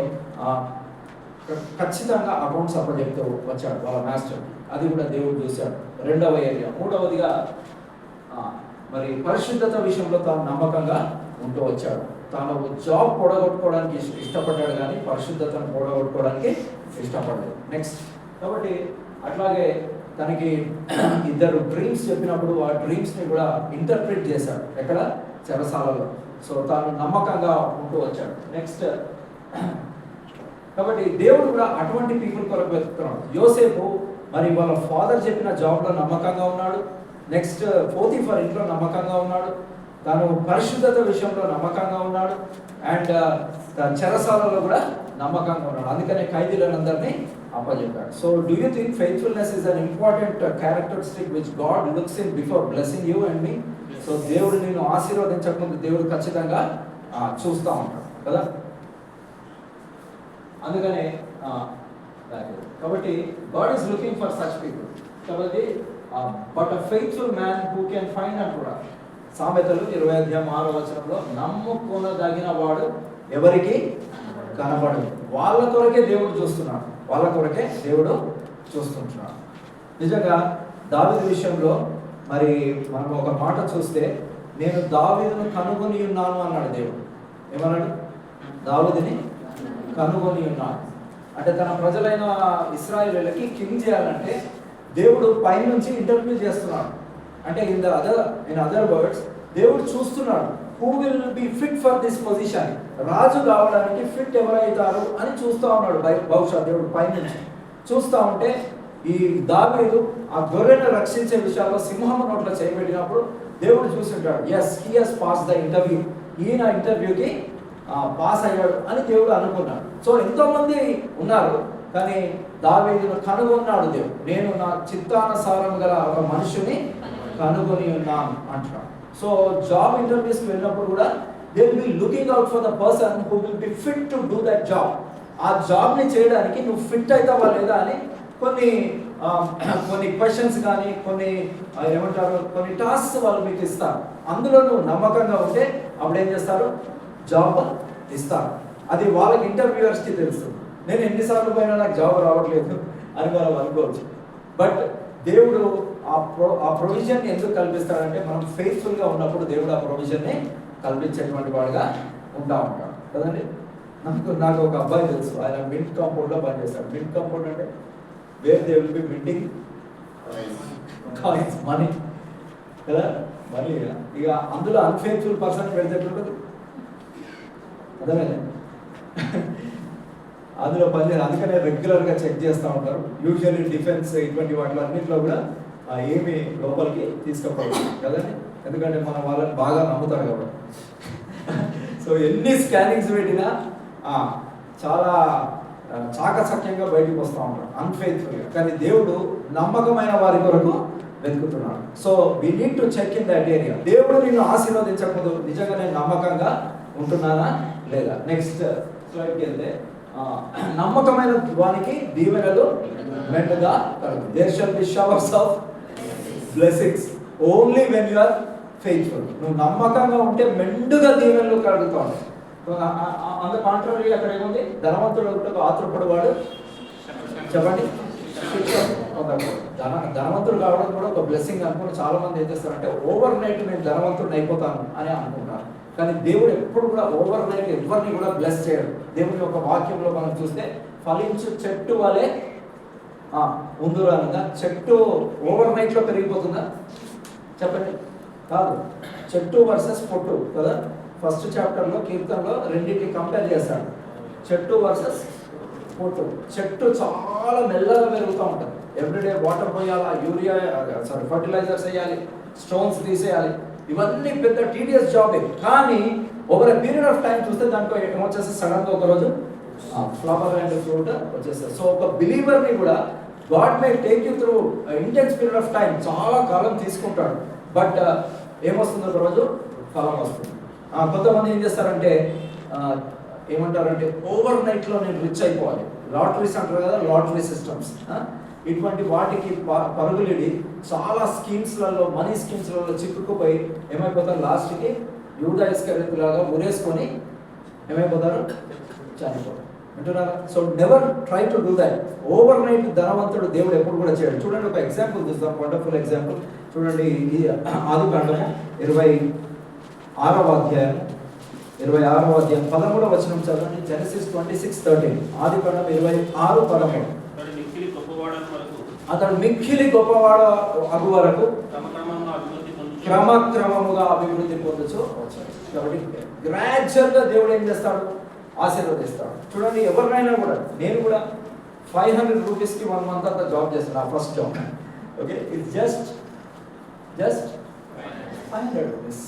ఖచ్చితంగా అకౌంట్స్ అప్పచెప్తూ వచ్చాడు వాళ్ళ మాస్టర్. అది కూడా దేవుడు చూశాడు. రెండవ ఏరియా. మూడవదిగా మరి పరిశుద్ధత విషయంలో తాను నమ్మకంగా ఉంటూ వచ్చాడు. తాను జాబ్ పొడగొట్టుకోవడానికి ఇష్టపడ్డాడు, కానీ పరిశుద్ధతను పొడగొట్టుకోవడానికి ఇష్టపడలేదు. నెక్స్ట్. కాబట్టి అట్లాగే తనకి ఇద్దరు డ్రీమ్స్ చెప్పినప్పుడు ఆ డ్రీమ్స్ని కూడా ఇంటర్ప్రిట్ చేశాడు ఎక్కడ, చెరసాలలో. సో తాను నమ్మకంగా ఉంటూ వచ్చాడు. నెక్స్ట్, కాబట్టి దేవుడు కూడా అటువంటి పీపుల్ కొరకు వెతుకుతున్నాడు. యోసేపు మరి వాళ్ళ ఫాదర్ చెప్పిన జాబ్లో నమ్మకంగా ఉన్నాడు. నెక్స్ట్, పోతీఫర్ ఇంట్లో నమ్మకంగా ఉన్నాడు. తాను పరిశుద్ధత విషయంలో నమ్మకంగా ఉన్నాడు. అండ్ చెరసాలలో కూడా నమ్మకంగా ఉన్నాడు. అందుకనే ఖైదీలందరినీ అప్పచెప్పాడు. So do you think faithfulness is an important characteristic which God looks in before blessing you and me? సో దేవుడు నిన్ను ఆశీర్వదించకముందు దేవుడు ఖచ్చితంగా చూస్తూ ఉంటాడు కదా. అందుకనే కాబట్టి God is looking for such people. కాబట్టి but a faithful man who can find and కూడా సామెతలు 20:6 నమ్ముకొనదగిన వాడు ఎవరికి కనబడదు. వాళ్ళ కొరకే దేవుడు చూస్తున్నాడు, వాళ్ళ కొరకే దేవుడు చూస్తుంటున్నాడు. నిజంగా దావీదు విషయంలో మరి మనం ఒక మాట చూస్తే, నేను దావీదును కనుగొని ఉన్నాను అన్నాడు దేవుడు. ఏమన్నాడు? దావీదుని కనుగొని ఉన్నాను అంటే తన ప్రజలైన ఇశ్రాయేలీయులకి కింగ్ చేయాలంటే దేవుడు పైనుంచి ఇంటర్వ్యూ చేస్తున్నాడు. అంటే ఇన్ అదర్ వర్డ్స్, దేవుడు చూస్తున్నాడు who will be fit for this position. రాజు కావడానికి ఫిట్ ఎవరైతారు అని చూస్తూ ఉన్నాడు. బహుశా దేవుడు పైనుంచి చూస్తూ ఉంటే ఈ దావీదు ఆ గొర్రెను రక్షించే విషయాల్లో సింహం నోట్లో చేయబెట్టినప్పుడు దేవుడు చూస్తుంటాడు, yes he has pass the interview, ఈయన ఇంటర్వ్యూకి పాస్ అయ్యాడు అని దేవుడు అనుకున్నాడు. సో ఎంతోమంది ఉన్నారు, కానీ దావీదును కనుగొన్నాడు దేవుడు. నేను నా చిత్తానుసారం గల ఒక మనుషుని కనుగొని ఉన్నాను అంటున్నాడు. సో జాబ్ ఇంటర్వ్యూస్కి వెళ్ళినప్పుడు కూడా they will be looking out for the person who will be fit to do that job. ఆ జాబ్ని చేయడానికి నువ్వు ఫిట్ అవుతావా లేదా అని కొన్ని క్వశ్చన్స్ కానీ కొన్ని టాస్క్స్ వాళ్ళు మీకు ఇస్తారు. అందులో నువ్వు నమ్మకంగా ఉంటే అప్పుడు ఏం చేస్తారు? జాబ్ ఇస్తారు. అది వాళ్ళకి ఇంటర్వ్యూవర్స్కి తెలుస్తుంది. నేను ఎన్నిసార్లు పోయినా నాకు జాబ్ రావట్లేదు అని మనం అనుకోవచ్చు. బట్ దేవుడు ఆ ప్రొవిజన్ ఎందుకు కల్పిస్తాడంటే మనం ఫెయిత్ఫుల్గా ఉన్నప్పుడు దేవుడు ఆ ప్రొవిజన్ని కల్పించేటువంటి వాడుగా ఉంటాడు కదండి. నాకు ఒక అబ్బాయి తెలుసు, ఆయన మింట్ కాంపౌండ్లో పనిచేస్తాడు. మింట్ కాంపౌండ్ అంటే where they will be minting coins, money కదా, మనీ. ఇక అందులో అన్ఫెయిత్ఫుల్ పర్సన్ పెడితే ఉంటుంది, అర్థమైంది? అందులో పనిచేయాలి. అందుకనే రెగ్యులర్గా చెక్ చేస్తూ ఉంటారు. యూజువల్లీ డిఫెన్స్ ఇటువంటి వాటిలో అన్నింటిలో కూడా ఏమి లోపలికి తీసుకుపోవాలి కదండి, ఎందుకంటే మన వాళ్ళని బాగా నమ్ముతారు కాబట్టి. సో ఎన్ని స్కానింగ్స్ పెట్టినా చాలా చాకచక్యంగా బయటకు వస్తూ ఉంటాడు అన్ఫెయిత్ఫుల్గా. కానీ దేవుడు నమ్మకమైన వారి కొరకు వెతుకుతున్నాడు. So we need to check in that area. దేవుడు నిన్ను ఆశీర్వదించకముందు నిజంగా నేను నమ్మకంగా ఉంటున్నానా లేదా? నెక్స్ట్ స్లైడ్కి వెళ్తే, నమ్మకమైన వానికి దీవెనలు మెండుగా కలుగు. There shall be showers of blessings only when you are faithful. నువ్వు నమ్మకంగా ఉంటే మెండుగా దీవెనలు కలుగుతూ ఉంటాయి. అంత కాంట్రరీ అక్కడ ఏముంది? ధనవంతుడు ఆతురపడు వాడు చెప్పండి ధనవంతుడు కావడం కూడా ఒక బ్లెస్సింగ్ అనుకుని చాలా మంది ఏం చేస్తారంటే ఓవర్ నైట్ నేను ధనవంతుడిని అయిపోతాను అని అనుకుంటారు. కానీ దేవుడు ఎప్పుడు కూడా ఓవర్ నైట్ ఎవరిని కూడా బ్లెస్ చేయడు. దేవుని యొక్క వాక్యంలో మనం చూస్తే ఫలించు చెట్టు వలె ఉందిగా. చెట్టు ఓవర్ నైట్లో పెరిగిపోతుందా చెప్పండి? కాదు. చెట్టు వర్సెస్ పొట్టు కదా. ఫస్ట్ చాప్టర్లో కీర్తనలో రెండింటిని కంపేర్ చేస్తాడు, చెట్టు వర్సెస్ పొట్టు. చెట్టు చాలా మెల్లగా పెరుగుతూ ఉంటుంది. ఎవ్రీడే వాటర్ పోయాలా, యూరియా ఫర్టిలైజర్స్ వేయాలి, స్టోన్స్ తీసేయాలి, ఇవన్నీ పెద్ద టీడియస్ జాబే. కానీ over a period of time చూస్తే దాంట్లో ఏమొచ్చేస్తే సడన్గా ఒకరోజు ఫ్లవర్ అండ్ ఫ్రూట్ వచ్చేస్తారు. సో ఒక బిలీవర్ని కూడా God may take you through intense period of time, చాలా కాలం తీసుకుంటాడు. బట్ ఏమొస్తుంది ఒకరోజు? ఫలం వస్తుంది. కొంతమంది ఏం చేస్తారంటే ఏమంటారంటే ఓవర్ నైట్లో నేను రిచ్ అయిపోవాలి, లాటరీస్ అంటారు కదా, లాటరీ సిస్టమ్స్, ఇటువంటి వాటికి పరుగులిడి చాలా స్కీమ్స్లలో, మనీ స్కీమ్స్లలో చిక్కుకుపోయి ఏమైపోతారు? లాస్ట్కి యూదా ఇస్కరియోతు లాగా ఉరేసుకొని ఏమైపోతారు? చనిపోతారు. వింటున్నారా? So never try to do that. Over night ధనవంతుడు దేవుడు ఎప్పుడు కూడా చేయడు. చూడండి, ఒక ఎగ్జాంపుల్ చూస్తాం, వండర్ఫుల్ ఎగ్జాంపుల్. చూడండి, ఈ ఆదికాండము 26వ అధ్యాయం 13వ వచనం చదవండి. జెనసిస్ 26:13. ఆదికాండం 26:13. అతడు మిక్కిలి గొప్పవాడు అగు వరకు క్రమక్రమముగా అభివృద్ధి పొందొచ్చు వచ్చాడు. కాబట్టి గ్రాడ్యువల్గా దేవుడు ఏం చేస్తాడు? ఆశీర్వదిస్తాడు. చూడండి, ఎవరినైనా కూడా, నేను కూడా 500 రూపీస్కి 1 month అంతా జాబ్ చేస్తాను, నా first job. Okay, it's just 500 rupees,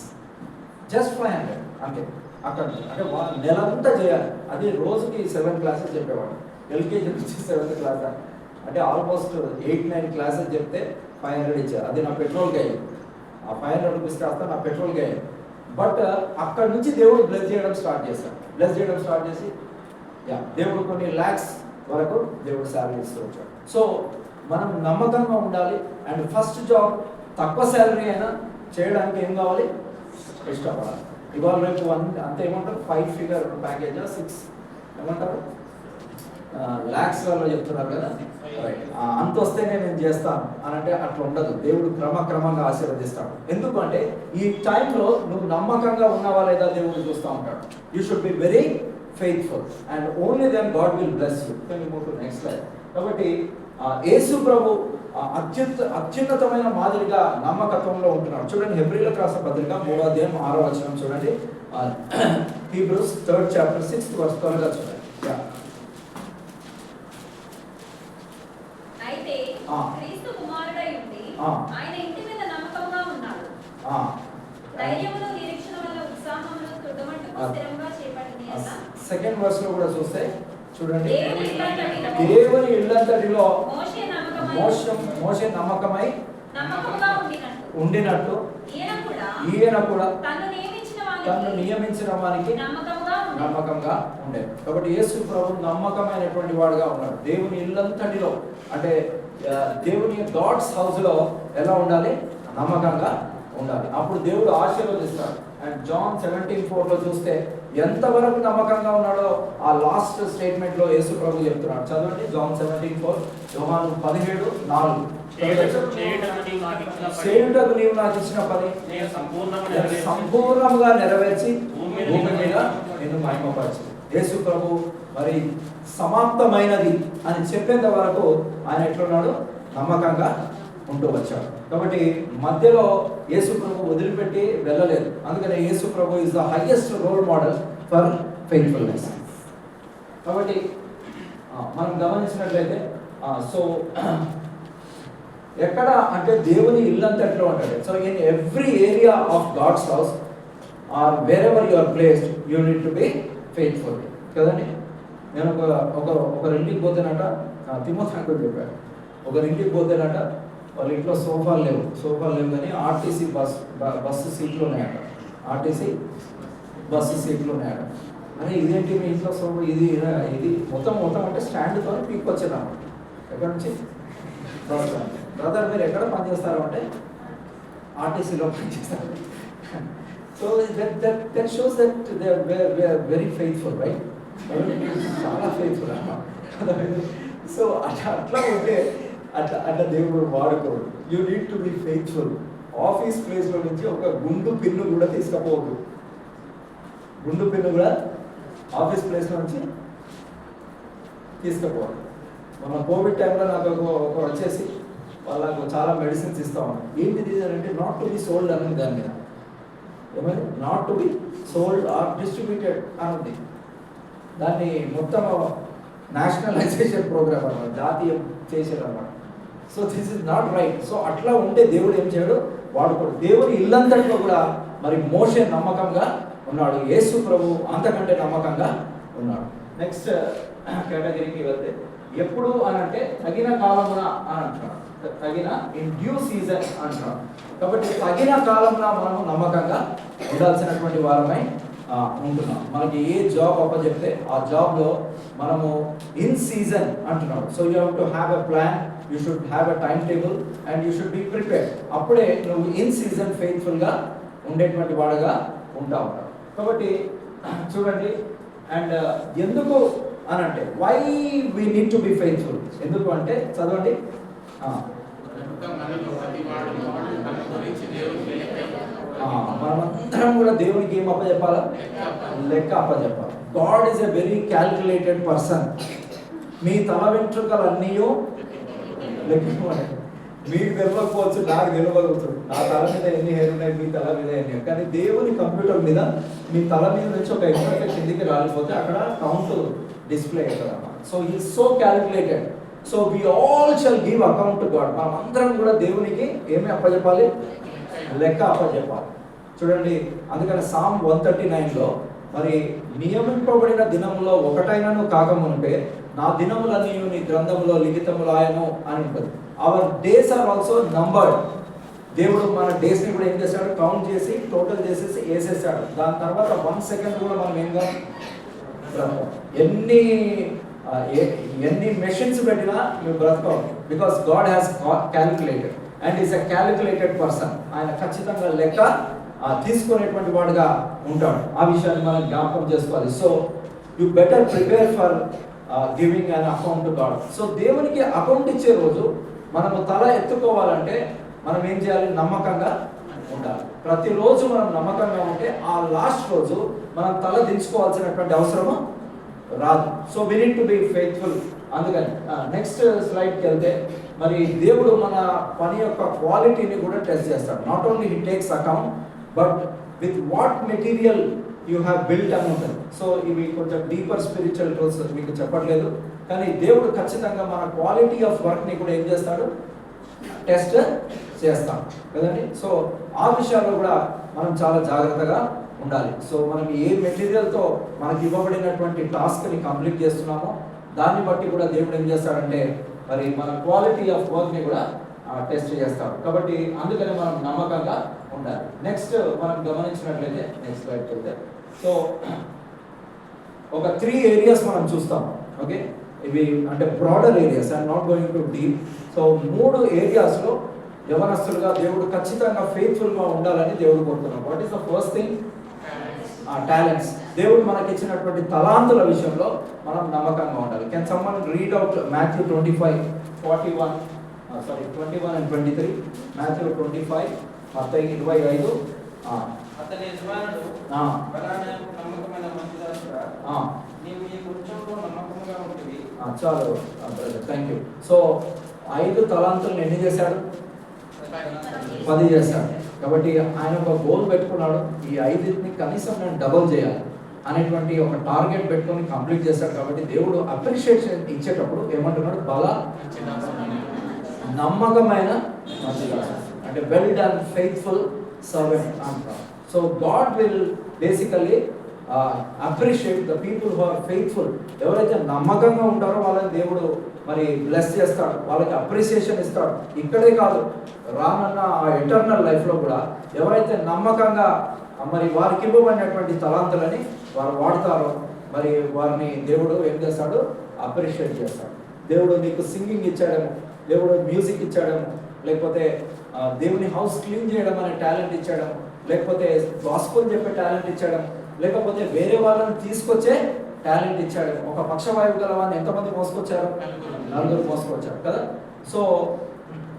just 500 అంటే అక్కడ అంటే నెలంతా చేయాలి. అది రోజుకి 7 classes చెప్పేవాడు, ఎల్కేజీ నుంచి 7th class అంటే ఆల్మోస్ట్ 8-9 classes చెప్తే 500 ఇచ్చారు. అది నా పెట్రోల్కి అయ్యి, ఆ 500 రూపీస్ కాస్త నా పెట్రోల్కి అయ్యి. బట్ అక్కడ నుంచి దేవుడు బ్లెస్ చేయడం స్టార్ట్ చేసి దేవుడు కొన్ని lakhs వరకు దేవుడు శాలరీ ఇస్తూ వచ్చాడు. సో మనం నమ్మకంగా ఉండాలి. అండ్ ఫస్ట్ జాబ్ తక్కువ శాలరీ అయినా చేయడానికి ఏం కావాలి? ఇష్టపడాలి. ఇవాళ రేపు అంత ఏమంటారు, 5 figure ప్యాకేజ్ 6 ఏమంటారు lakhsలలో చెప్తున్నారు కదా, అంత వస్తేనే నేను చేస్తాను అని అంటే అట్లా ఉండదు. దేవుడు క్రమక్రమంగా ఆశీర్వదిస్తాడు. ఎందుకంటే ఈ టైంలో నువ్వు నమ్మకంగా ఉన్నావా లేదా దేవుడు చూస్తూ ఉంటాడు. You should be very faithful and only then God will bless you. Next slide. కాబట్టి యేసు ప్రభు అత్యున్నతమైన మాదిరిగా నమ్మకత్వంలో ఉంటున్నాడు. చూడండి, హెబ్రీయులకు రాసిన పత్రిక 3వ అధ్యాయం 6వ వచనం చూడండి. Hebrews 3rd chapter 6th verse త్వరగా చూడండి. అయితే క్రీస్తు కుమారుడై ఉండి ఆయన ఇంటి మీద నమ్మకంగా ఉన్నాడు. ధైర్యమును నిరీక్షణ వల్ల ఉత్సాహమును తుడమట్టుకు స్థిరంగా చేపట్టిన సెకండ్ వర్స్ లో కూడా చూస్తే చూడండి, దేవుని ఇల్లంతటిలో మోషే నమ్మకమై ఉండినట్టు ఈయన కూడా తను నియమించిన వారికి నమ్మకంగా ఉండేది. కాబట్టి యేసు ప్రభు నమ్మకమైనటువంటి వాడుగా ఉన్నాడు. దేవుని ఇల్లంతటిలో అంటే దేవుని గాడ్స్ హౌస్ లో ఎలా ఉండాలి? నమ్మకంగా ఉండాలి. అప్పుడు దేవుడు ఆశీర్వదిస్తాడు. అండ్ జాన్ 17:4 చూస్తే ఎంతవరకు నమ్మకంగా ఉన్నాడో ఆ లాస్ట్ స్టేట్మెంట్ లో యేసు ప్రభు చెప్తున్నాడు. చదవండి, జాన్ 17:4, యోహాను 17:4. చేయుటకు నీవు నాకు ఇచ్చిన పని సంపూర్ణంగా నెరవేర్చి భూమి మీద నేను మహిమపరచు. యేసు ప్రభు మరి సమాప్తమైనది అని చెప్పేంత వరకు ఆయన ఎట్లున్నాడు? నమ్మకంగా ఉంటూ వచ్చాడు. కాబట్టి మధ్యలో యేసు ప్రభు వదిలిపెట్టి వెళ్ళలేదు. అందుకనే యేసు ప్రభు is the highest role model for faithfulness. కాబట్టి మనం గమనించినట్లయితే సో ఎక్కడ అంటే దేవుని ఇల్లంతట్లో ఉంటాడు. So in every area of God's house or wherever you are placed you need to be faithful కదండి. నేను ఒక ఇంటికి పోతేనట, తిమోతి అంకుల్ చెప్పాడు, ఒకరింటికి పోతేనట వాళ్ళ ఇంట్లో సోఫాలు లేవు కానీ ఆర్టీసీ బస్సు సీట్లు ఉన్నాయట. ఆర్టీసీ బస్సు సీట్లు ఉన్నాయట. అరే ఇదేంటి మీ ఇంట్లో సోఫా? ఇది మొత్తం అంటే స్టాండ్తో పీక్ వచ్చేదన్నమాట. ఎక్కడి నుంచి? బ్రదర్ మీరు ఎక్కడ పనిచేస్తారు అంటే ఆర్టీసీలో పనిచేస్తారు. So that shows that they are very faithful, right? చాలా ఫెయిత్ఫుల్ అన్నమాట. సో అట్లా ఉంటే అట్లా దేవుడు వాడుకోడు. You need to be faithful. Office ప్లేస్లో నుంచి ఒక గుండు పిన్ను కూడా తీసుకపోవద్దు. గుండు పిన్ను కూడా ఆఫీస్ ప్లేస్లో నుంచి తీసుకుపోవాలి. మన కోవిడ్ టైంలో నాకు ఒక వచ్చేసి వాళ్ళకు చాలా మెడిసిన్స్ ఇస్తా ఉన్నాను. ఏంటిది అంటే నాట్ టు బి సోల్డ్ అనేది దాని మీద ఏమైంది? Not to be sold or distributed అనేది. దాన్ని మొత్తం నేషనలైజేషన్ ప్రోగ్రామ్ అన్నమాట, జాతీయం చేసేది అన్నమాట. So this is not right. So అట్లా ఉంటే దేవుడు ఏం చేయడు? వాడుకోడు. దేవుని ఇల్లంతట్లో కూడా మరి మోషే నమ్మకంగా ఉన్నాడు. యేసు ప్రభు అంతకంటే నమ్మకంగా ఉన్నాడు. నెక్స్ట్ కేటగిరీకి వెళ్తే ఎప్పుడు అని అంటే తగిన కాలమున అని అంటున్నాడు. తగిన ఇన్ డ్యూ సీజన్ అంటున్నాడు. కాబట్టి తగిన కాలంలో మనం నమ్మకంగా ఉండాల్సినటువంటి వారమై ఉంటున్నాం. మనకి ఏ జాబ్ అప్పచెప్తే ఆ జాబ్లో మనము ఇన్ సీజన్ అంటున్నాడు. So you have to have a plan, you should have a time table and you should be prepared. అప్పుడే నువ్వు ఇన్ సీజన్ ఫెయిత్ఫుల్గా ఉండేటువంటి వాడుగా ఉంటావు. కాబట్టి చూడండి, అండ్ ఎందుకు అని అంటే why we need to be faithful. ఎందుకు అంటే చదవండి, మనమందరం కూడా దేవునికి ఏం అప్పచెప్పాలా? లెక్క అప్పచెప్పాలి. God is a very calculated person. మీ తల వెంట్రుకలన్నీ లెక్కించమని. మీకు తెలియకపోవచ్చు, నాకు తెలియకపోవచ్చు. నా తల మీద ఎన్ని హెయిర్ ఉన్నాయి, మీ తల మీద ఎన్ని. కానీ దేవుని కంప్యూటర్ మీద మీ తల మీద నుంచి ఒక ఎక్స్ట్రా కిందికి రాలిపోతే అక్కడ కౌంట్ డిస్ప్లే అవుతుంది. సో ఈ so calculated. So we all shall give account to God. మనం అందరం కూడా దేవునికి ఏమి అప్పచెప్పాలి? లెక్క అప్పచెప్పాలి. చూడండి, అందుకని సామ్ 139లో మరి నియమింపబడిన దినములో ఒకటైనను కాకముంటే నా దినములన్నీ నీ గ్రంథములో లిఖితములాయను అని ఉంటుంది. Our days are also numbered. దేవుడు మన డేస్ని కూడా ఏం చేశాడు? కౌంట్ చేసి టోటల్ చేసేసి వేసేసాడు. దాని తర్వాత 1 సెకండ్ కూడా మనం ఏం కాదు, ఎన్ని మెషిన్స్ పెట్టినా మేము బ్రతకం. Because God has calculated and is a calculated person. ఆయన ఖచ్చితంగా లెక్క తీసుకునేటువంటి వాడుగా ఉంటాడు. ఆ విషయాన్ని మనం జ్ఞాపకం చేసుకోవాలి. So you better prepare for giving an account to God. So దేవునికి అకౌంట్ ఇచ్చే రోజు మనము తల ఎత్తుకోవాలంటే మనం ఏం చేయాలి? నమ్మకంగా ఉండాలి. ప్రతిరోజు మనం నమ్మకంగా ఉంటే ఆ లాస్ట్ రోజు మనం తల దించుకోవాల్సినటువంటి అవసరము రాదు. So we need to be faithful. అందుకని నెక్స్ట్ స్లైడ్కి వెళ్తే మరి దేవుడు మన పని యొక్క క్వాలిటీని కూడా టెస్ట్ చేస్తాడు. Not only he takes account but with what material you have built అని ఉంటుంది. సో ఇవి కొంచెం డీపర్ స్పిరిచువల్ ట్రూత్స్ మీకు చెప్పట్లేదు, కానీ దేవుడు ఖచ్చితంగా మన క్వాలిటీ ఆఫ్ వర్క్ని కూడా ఏం చేస్తాడు? టెస్ట్ చేస్తాం కదండి. సో ఆ విషయాల్లో కూడా మనం చాలా జాగ్రత్తగా ఉండాలి. సో మనం ఏ మెటీరియల్తో మనకి ఇవ్వబడినటువంటి టాస్క్ని కంప్లీట్ చేస్తున్నామో దాన్ని బట్టి కూడా దేవుడు ఏం చేస్తాడంటే మరి మన క్వాలిటీ ఆఫ్ వర్క్ని కూడా టెస్ట్ చేస్తాడు. కాబట్టి అందుకని మనం నమ్మకంగా ఉండాలి. నెక్స్ట్ మనం గమనించినట్లయితే నెక్స్ట్ స్లైడ్కి వెళ్తే సో ఒక 3 ఏరియాస్ మనం చూస్తాం. ఓకే, ఇవి అంటే broader areas, I'm not going to deep. So 3 ఏరియాస్లో యవనస్తులుగా దేవుడు ఖచ్చితంగా ఫెయిత్ఫుల్గా ఉండాలని దేవుడు కోరుతున్నాం. What is the first thing? Talents. దేవుడు మనకి ఇచ్చినటువంటి తలాంతుల విషయంలో మనం నమ్మకంగా ఉండాలి. Can someone read out Matthew 21 and 23. Matthew 25 మత్తయి 25. అతని యజమానుడు బలానా నమ్మకమైన మంచిదాసుడా, నీవు ఈ కొంచెంలో నమ్మకంగా ఉంటుంది. చాలు బ్రదర్, థ్యాంక్ యూ. సో 5 తలాంతులను ఎన్ని చేశాడు? 10 చేశాడు. కాబట్టి ఆయన ఒక గోల్ పెట్టుకున్నాడు, ఈ 5ని కనీసం నేను డబుల్ చేయాలి అనేటువంటి ఒక టార్గెట్ పెట్టుకొని కంప్లీట్ చేశాడు. కాబట్టి దేవుడు అప్రిషియేషన్ ఇచ్చేటప్పుడు ఏమంటున్నాడు? నమ్మకమైన అంటే వెల్ డన్ ఫెయిత్ఫుల్ సర్వెంట్ అంటారు. So God will basically appreciate the people who are faithful. ఎవరైతే నమ్మకంగా ఉంటారో వాళ్ళని దేవుడు మరి బ్లెస్ చేస్తాడు, వాళ్ళకి అప్రిసియేషన్ ఇస్తాడు. ఇక్కడే కాదు, రానున్న ఆ ఎటర్నల్ లైఫ్లో కూడా ఎవరైతే నమ్మకంగా మరి వారికి ఇవ్వబడినటువంటి తలాంతులని వారు వాడతారో మరి వారిని దేవుడు ఏం చేస్తాడు? అప్రిషియేట్ చేస్తాడు. దేవుడు నీకు సింగింగ్ ఇచ్చాడేమో, దేవుడు మ్యూజిక్ ఇచ్చాడేమో, లేకపోతే దేవుని హౌస్ క్లీన్ చేయడం అనే టాలెంట్ ఇచ్చాడేమో, లేకపోతే గాస్పెల్ చెప్పే టాలెంట్ ఇచ్చాడేమో, లేకపోతే వేరే వాళ్ళని తీసుకొచ్చే టాలెంట్ ఇచ్చాడు. ఒక పక్షవాయువు గల వాడిని ఎంతమంది మోసుకొచ్చారు? 4 మోసుకొచ్చారు కదా. సో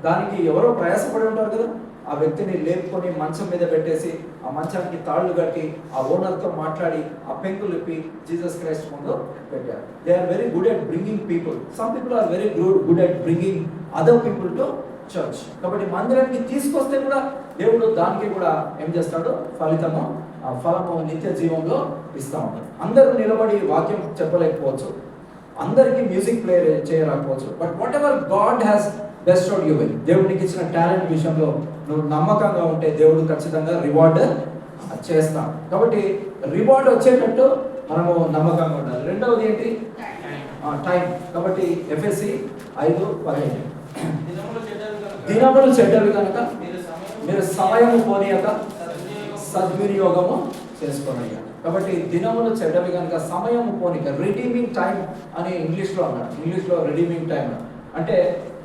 దానికి ఎవరో ప్రయాసపడి ఉంటారు కదా. ఆ వ్యక్తిని లేపుకొని మంచం మీద పెట్టేసి ఆ మంచానికి తాళ్ళు కట్టి ఆ ఓనర్తో మాట్లాడి ఆ పెంకులు ఇప్పి జీసస్ క్రైస్ట్ ముందు పెట్టారు. They are very good at bringing people. Some people are very good at bringing other people to church. కాబట్టి మందిరానికి తీసుకొస్తే కూడా దేవుడు దానికి కూడా ఏం చేస్తాడు? ఫలము నిత్య జీవంలో ఇస్తూ ఉంటాడు. అందరూ నిలబడి వాక్యం చెప్పలేకపోవచ్చు, అందరికీ మ్యూజిక్ ప్లే చేయలేకపోవచ్చు, but what ever God has bestowed you will, దేవుడికి ఇచ్చిన టాలెంట్ విషయంలో నువ్వు నమ్మకంగా ఉంటే దేవుడు ఖచ్చితంగా రివార్డ్ చేస్తాడు. కాబట్టి రివార్డ్ వచ్చేటట్టు మనము నమ్మకంగా ఉండాలి. రెండవది ఏంటి? టైం. కాబట్టి ఎఫ్ఎస్సి 5:15 దినములు చెడ్డవి కనుక మీరు సమయము పోనీయక సద్వినియోగము చేసుకోనయ్యా. కాబట్టి దినములు చెడ్డవి కనుక సమయము పోనీక, రిడీమింగ్ టైం అని ఇంగ్లీష్లో అన్నాడు. ఇంగ్లీష్లో రిడీమింగ్ టైం అంటే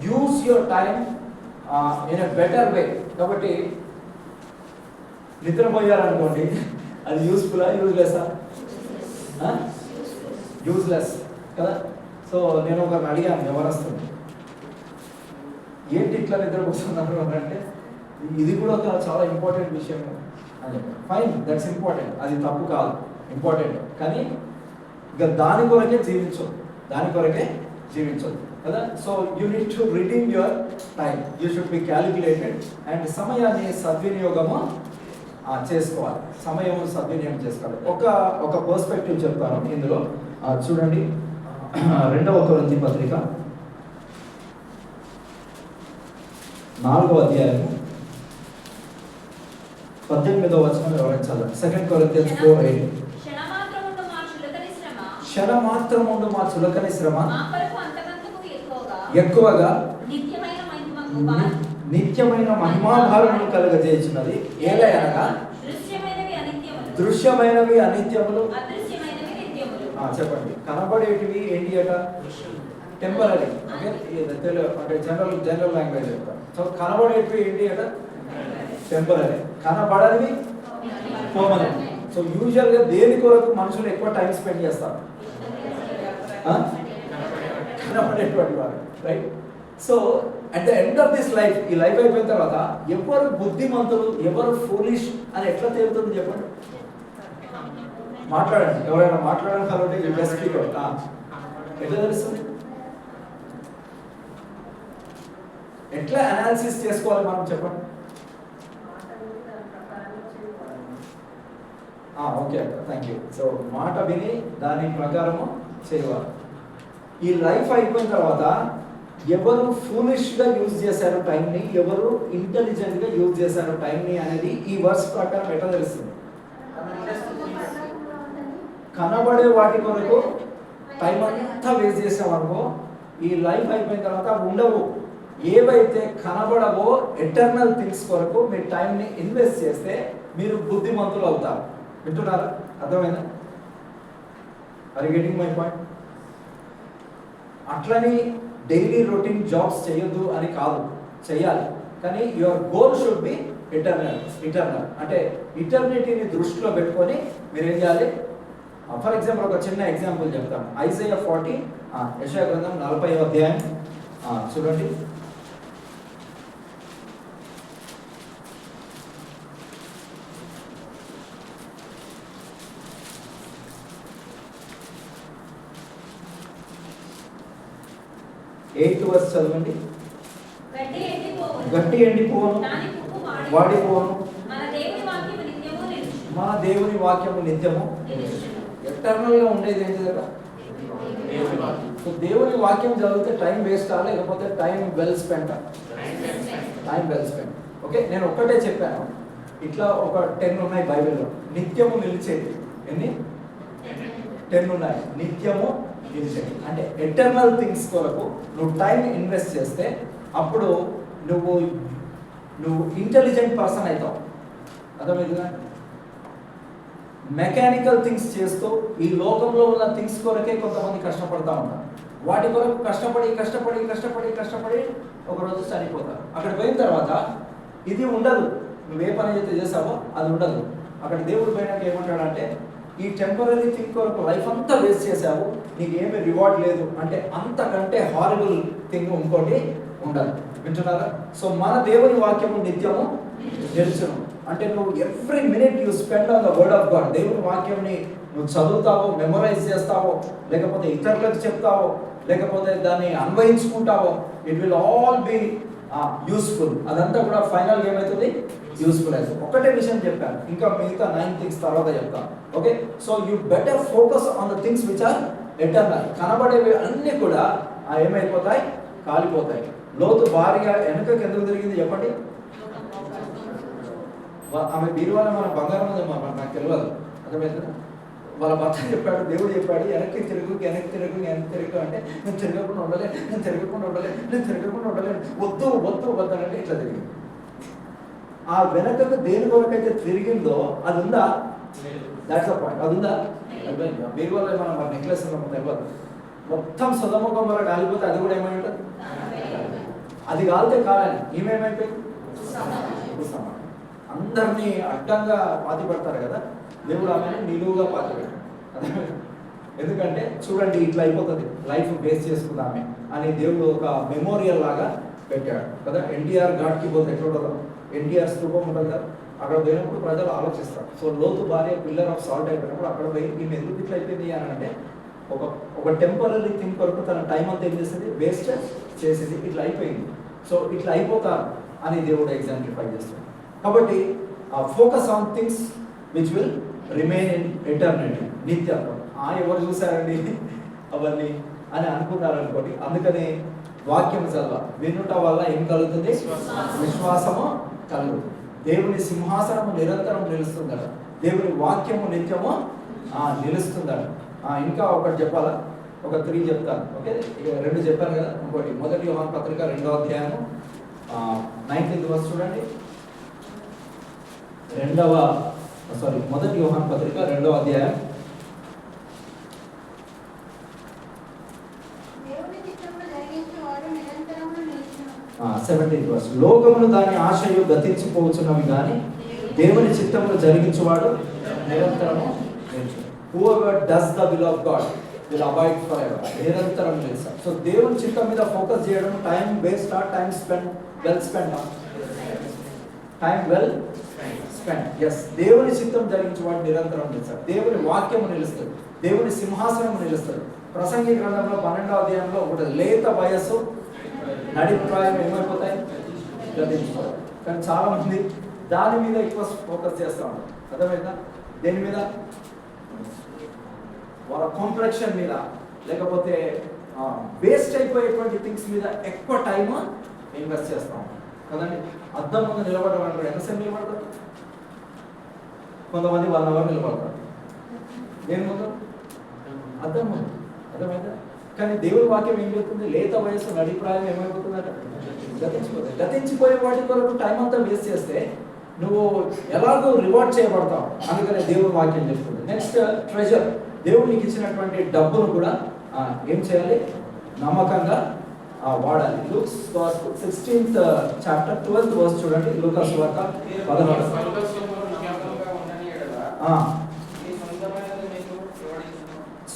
use your time in a better way. కాబట్టి నిద్రపోయారనుకోండి, అది యూస్ఫుల్లా యూజ్లెస్సా? యూజ్లెస్ కదా. సో నేను ఒకరిని అడిగాను, ఎవరొస్తుంది ఏంటి ఇట్లా నిద్రపోతున్నారు అని అంటే, ఇది కూడా ఒక చాలా ఇంపార్టెంట్ విషయం అని చెప్పాను. ఫైన్, దట్స్ ఇంపార్టెంట్, అది తప్పు కాదు, ఇంపార్టెంట్. కానీ ఇక దాని కొరకే జీవించొద్దు. కదా. So you need to redeem your time, you should be calculated and సమయాన్ని సద్వినియోగము చేసుకోవాలి, సమయం సద్వినియోగం చేసుకోవాలి. ఒక పర్స్పెక్టివ్ చెప్తాను ఇందులో. చూడండి 2వ కొరింథీ పత్రిక 4వ అధ్యాయము 18వ వచనం వివరించాలి. 2 Corinthians 4:8. క్షణమాత్రముండు మా చులకని శ్రమ ఎక్కువగా నిత్యమైన మహిమాభారమును కలుగజేయుచున్నది. ఏలయనగా దృశ్యమైనవి అనిత్యములు. చెప్పండి. కనబడేటివి ఏంటి అట? టెంపరరీ. ఓకే, అంటే జనరల్ లాంగ్వేజ్ చెప్తాను. సో కనబడేటివి ఏంటి అట? టెంపరరీ. కనబడనివి పర్మనెంట్. సో యూజువల్ గా దేని కొరకు మనుషులు ఎక్కువ టైం స్పెండ్ చేస్తారు? కనబడేటువంటి వారు, right? So at the end of this life, ఈ లైఫ్ అయిపోయిన తర్వాత ఎవరు బుద్ధిమంతులు ఎవరు ఫూలిష్ అని ఎట్లా తేలుతుంది చెప్పండి? మాట్లాడండి, ఎవరైనా మాట్లాడడం కాబట్టి ఎట్లా తెలుస్తుంది? ఎట్లా అనాలిసిస్ చేసుకోవాలి మనం చెప్పండి? ఓకే అక్క, థ్యాంక్ యూ. సో మాట విని దాని ప్రకారము చేయాలి. ఈ లైఫ్ అయిపోయిన తర్వాత ఎవరు ఫూలిష్గా యూజ్ చేశారు టైంని, ఎవరు ఇంటెలిజెంట్గా యూజ్ చేశారు టైంని అనేది ఈ వర్స్ ప్రకారం ఎట్లా తెలుస్తుంది? కనబడే వాటి కొరకు టైం అంతా వేస్ట్ చేసామనుకో, ఈ లైఫ్ అయిపోయిన తర్వాత ఉండవు. ఏవైతే కనబడవో ఎటర్నల్ థింగ్స్ కొరకు మీ టైంని ఇన్వెస్ట్ చేస్తే మీరు బుద్ధిమంతులు అవుతారు. వింటున్నారా? అర్థమైందా? Are you getting my point? అట్లని డైలీ రొటీన్ జాబ్స్ చేయొద్దు అని కాదు, చేయాలి. కానీ your goal should be eternal. అంటే ఇటర్నిటీని దృష్టిలో పెట్టుకొని మీరు ఏం చేయాలి? ఫర్ ఎగ్జాంపుల్ ఒక చిన్న ఎగ్జాంపుల్ చెప్తాను. ఐజాయా 40, యెషయా గ్రంథం 40వ అధ్యాయం చూడండి. ఎయిత్ వర్స్ చదవండి. గట్టి ఎండిపోను, వాడిపోను, మన దేవుని వాక్యము నిత్యము. ఎటర్నల్ గా ఉండేది ఏంటి కదా? సో దేవుని వాక్యం చదివితే టైం వేస్ట్ లేకపోతే time well spend? Time well spend. Okay, నేను ఒక్కటే చెప్పాను. ఇట్లా ఒక 10 ఉన్నాయి బైబిల్లో. నిత్యము నిలిచేది ఎన్ని? 10 ఉన్నాయి. నిత్యము నిలిచేది అంటే ఎటర్నల్ థింగ్స్ కొరకు నువ్వు టైం ఇన్వెస్ట్ చేస్తే అప్పుడు నువ్వు ఇంటెలిజెంట్ పర్సన్ అవుతావు. అర్థమైందిగా? మెకానికల్ థింగ్స్ చేస్తూ ఈ లోకంలో ఉన్న థింగ్స్ కొరకే కొంతమంది కష్టపడతా ఉంటారు. వాటి కొరకు కష్టపడి ఒకరోజు చనిపోతారు. అక్కడ పోయిన తర్వాత ఇది ఉండదు. నువ్వే పని అయితే చేసావో అది ఉండదు. అక్కడ దేవుడు పోయినాక ఏమంటాడంటే, ఈ టెంపరీ థింగ్ కొరకు లైఫ్ అంతా వేస్ట్ చేసావు, నీకు ఏమి రివార్డ్ లేదు అంటే అంతకంటే హారబుల్ థింగ్ ఇంకోటి ఉండదు. వింటున్నారా? సో మన దేవుని వాక్యము నిత్యము నిలుచును. అంటే నువ్వు every minute you spend on the word of God. దేవుని వాక్యంని నువ్వు చదువుతావో, మెమరైజ్ చేస్తావో, లేకపోతే ఇతరులకు చెప్తావో, లేకపోతే దాన్ని అన్వయించుకుంటావో, it will all be useful. అదంతా కూడా ఫైనల్ ఏమవుతుంది? యూస్ఫుల్ అవుతుంది. ఒకటే విషయం చెప్పాను, ఇంకా మిగతా 9 థింగ్స్ తర్వాత చెప్తాను. Okay, so you better focus on the things which are eternal. కనబడేవి అన్నీ కూడా ఏమైపోతాయి? కాలిపోతాయి. లోతు భార్య వెనకకి ఎందుకు తిరిగింది చెప్పండి? ఆమె బీరువాలో మన బంగారం ఉంది, నాకు తెలియదు. అర్థమవుతుందా? వాళ్ళ భర్త చెప్పాడు, దేవుడు చెప్పాడు, వెనక్కి తిరుగు అంటే నేను తిరగకుండా ఉండలే, వద్దు అంటే ఇట్లా తిరిగింది. ఆ వెనకకు దేని కొరకైతే తిరిగిందో అది ఉందా? That's the point. అది ఉందా? బీరువాలో మనం నెక్లెస్ తెలియదు. మొత్తం సొదమ కొమ్మర కాలిపోతే అది కూడా ఏమై ఉంటుంది? అది కాలితే కాలని ఏమేమైపోయింది? అందరినీ అడ్డంగా పాతి పెడతారు కదా, దేవుడు ఆమెను నిలువుగా పాతి పెట్టాడు. ఎందుకంటే చూడండి ఇట్లా అయిపోతుంది లైఫ్ బేస్ చేసుకుంది ఆమె అని దేవుడు ఒక మెమోరియల్ లాగా పెట్టాడు కదా. ఎన్టీఆర్ ఘాట్కి పోతే ఎట్లా ఉండదు? ఎన్టీఆర్ స్థూపం ఉంటుంది కదా, అక్కడ పోయినప్పుడు ప్రజలు ఆలోచిస్తారు. సో లోతు భార్య పిల్లర్ ఆఫ్ సాల్ట్ అయిపోయినప్పుడు అక్కడ పోయి ఈమె ఎందుకు ఇట్లా అయిపోయింది అని అంటే ఒక టెంపరీ థింగ్ కొరకు తన టైం అంతా ఏం చేసింది, వేస్ట్ చేసింది. ఇట్లా అయిపోయింది. సో ఇట్లా అయిపోతారు అని దేవుడు ఎగ్జాంప్లిఫై చేస్తుంది. కాబట్టి focus on things which will remain in eternity, నిత్యత్వం. ఎవరు చూశారండి అవన్నీ అని అనుకున్నారు అనుకోండి. అందుకని వాక్యం చదవ, వినుట వల్ల ఏం కలుగుతుంది, విశ్వాసము కలుగుతుంది. దేవుని సింహాసనము నిరంతరం నిలుస్తుందట, దేవుని వాక్యము నిత్యము నిలుస్తుందట. ఇంకా ఒకటి చెప్పాలా, ఒక 3 చెప్తాను. ఓకే, 2 చెప్పాను కదా. ఇంకోటి 1 యోహాను పత్రిక 2వ అధ్యాయము 19th verse చూడండి. 1 యోహాను పత్రిక 2వ అధ్యాయం 17th verse. లోకమును దాని ఆశయు గతించిపోవచ్చున్నవి కానీ దేవుని చిత్తమును జరిగించువాడు నిరంతరము నిలుచును. Whoever does the will of God will abide forever. నిరంతరం నిలుస్తాడు. సో దేవుని చిత్తం మీద ఫోకస్ చేయడం, time waste, time spend well spend, time well spend. Yes, దేవుని చిత్తం జరిగించేవాడు నిరంతరం నిలుస్తాడు. దేవుని వాక్యము నిలుస్తాడు, దేవుని సింహాసనం నిలుస్తాడు. ప్రసంగి గ్రంథంలో 12వ అధ్యాయంలో ఒకటి, లేత వయస్సు నడిప్రాయం ఏమైపోతాయి, గతించిపోతాయి. కానీ చాలా మంది దాని మీద ఎక్కువ ఫోకస్ చేస్తూ ఉంటారు. అర్థమైందా? దేని మీద? వాళ్ళ కాంప్లెక్షన్ మీద, లేకపోతే వేస్ట్ అయిపోయేటువంటి థింగ్స్ మీద ఎక్కువ టైం ఇన్వెస్ట్ చేస్తూ ఉంటాం కదండి. అద్దం ముందు నిలబడడం అనుకోండి, ఎంతసేపు నిలబడతారు? కొంతమంది 1 hour నిలబడతారు. దేని ముందు? అద్దం ముందు. అర్థమైందా? కానీ దేవుని వాక్యం ఏం చెప్తుంది, లేత వయస్సు నడిప్రాయం ఏమైపోతుందట, గతించిపోతాయి. గతించిపోయే వాటి కొరకు టైం అంతా వేస్ట్ చేస్తే నువ్వు ఎలాగో రివార్డ్ చేయబడతావు. అందుకనే దేవుని వాక్యం చెప్తుంది. Next, treasure. దేవుడు నీకు ఇచ్చినటువంటి డబ్బును కూడా ఏం చేయాలి, నమ్మకంగా వాడాలి. Luke's 16th chapter 12th verse చూడండి. లూకాసు వార్త 11.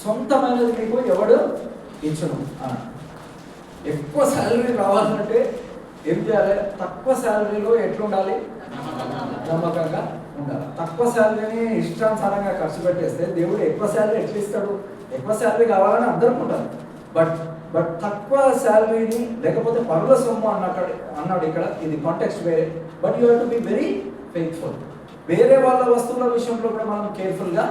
సొంతమైనది మీకు ఎవడు ఇచ్చును. ఎక్కువ శాలరీ రావాలంటే ఏం చేయాలి, తక్కువ శాలరీలో ఎట్లుండాలి, నమ్మకంగా ఉండాలి. తక్కువ శాలరీని ఇష్టానుసారంగా ఖర్చు పెట్టేస్తే దేవుడు ఎక్కువ శాలరీ ఎట్లా ఇస్తాడు? ఎక్కువ శాలరీ కావాలని అందరూ ఉంటారు. బట్ తక్కువ శాలరీని, లేకపోతే పరుల సొమ్ము అన్నాడు ఇక్కడ. ఇది కాంటెక్స్ట్ వేరే. But you have to be very faithful. వేరే వాళ్ళ వస్తువుల విషయంలో కూడా మనం కేర్ఫుల్గా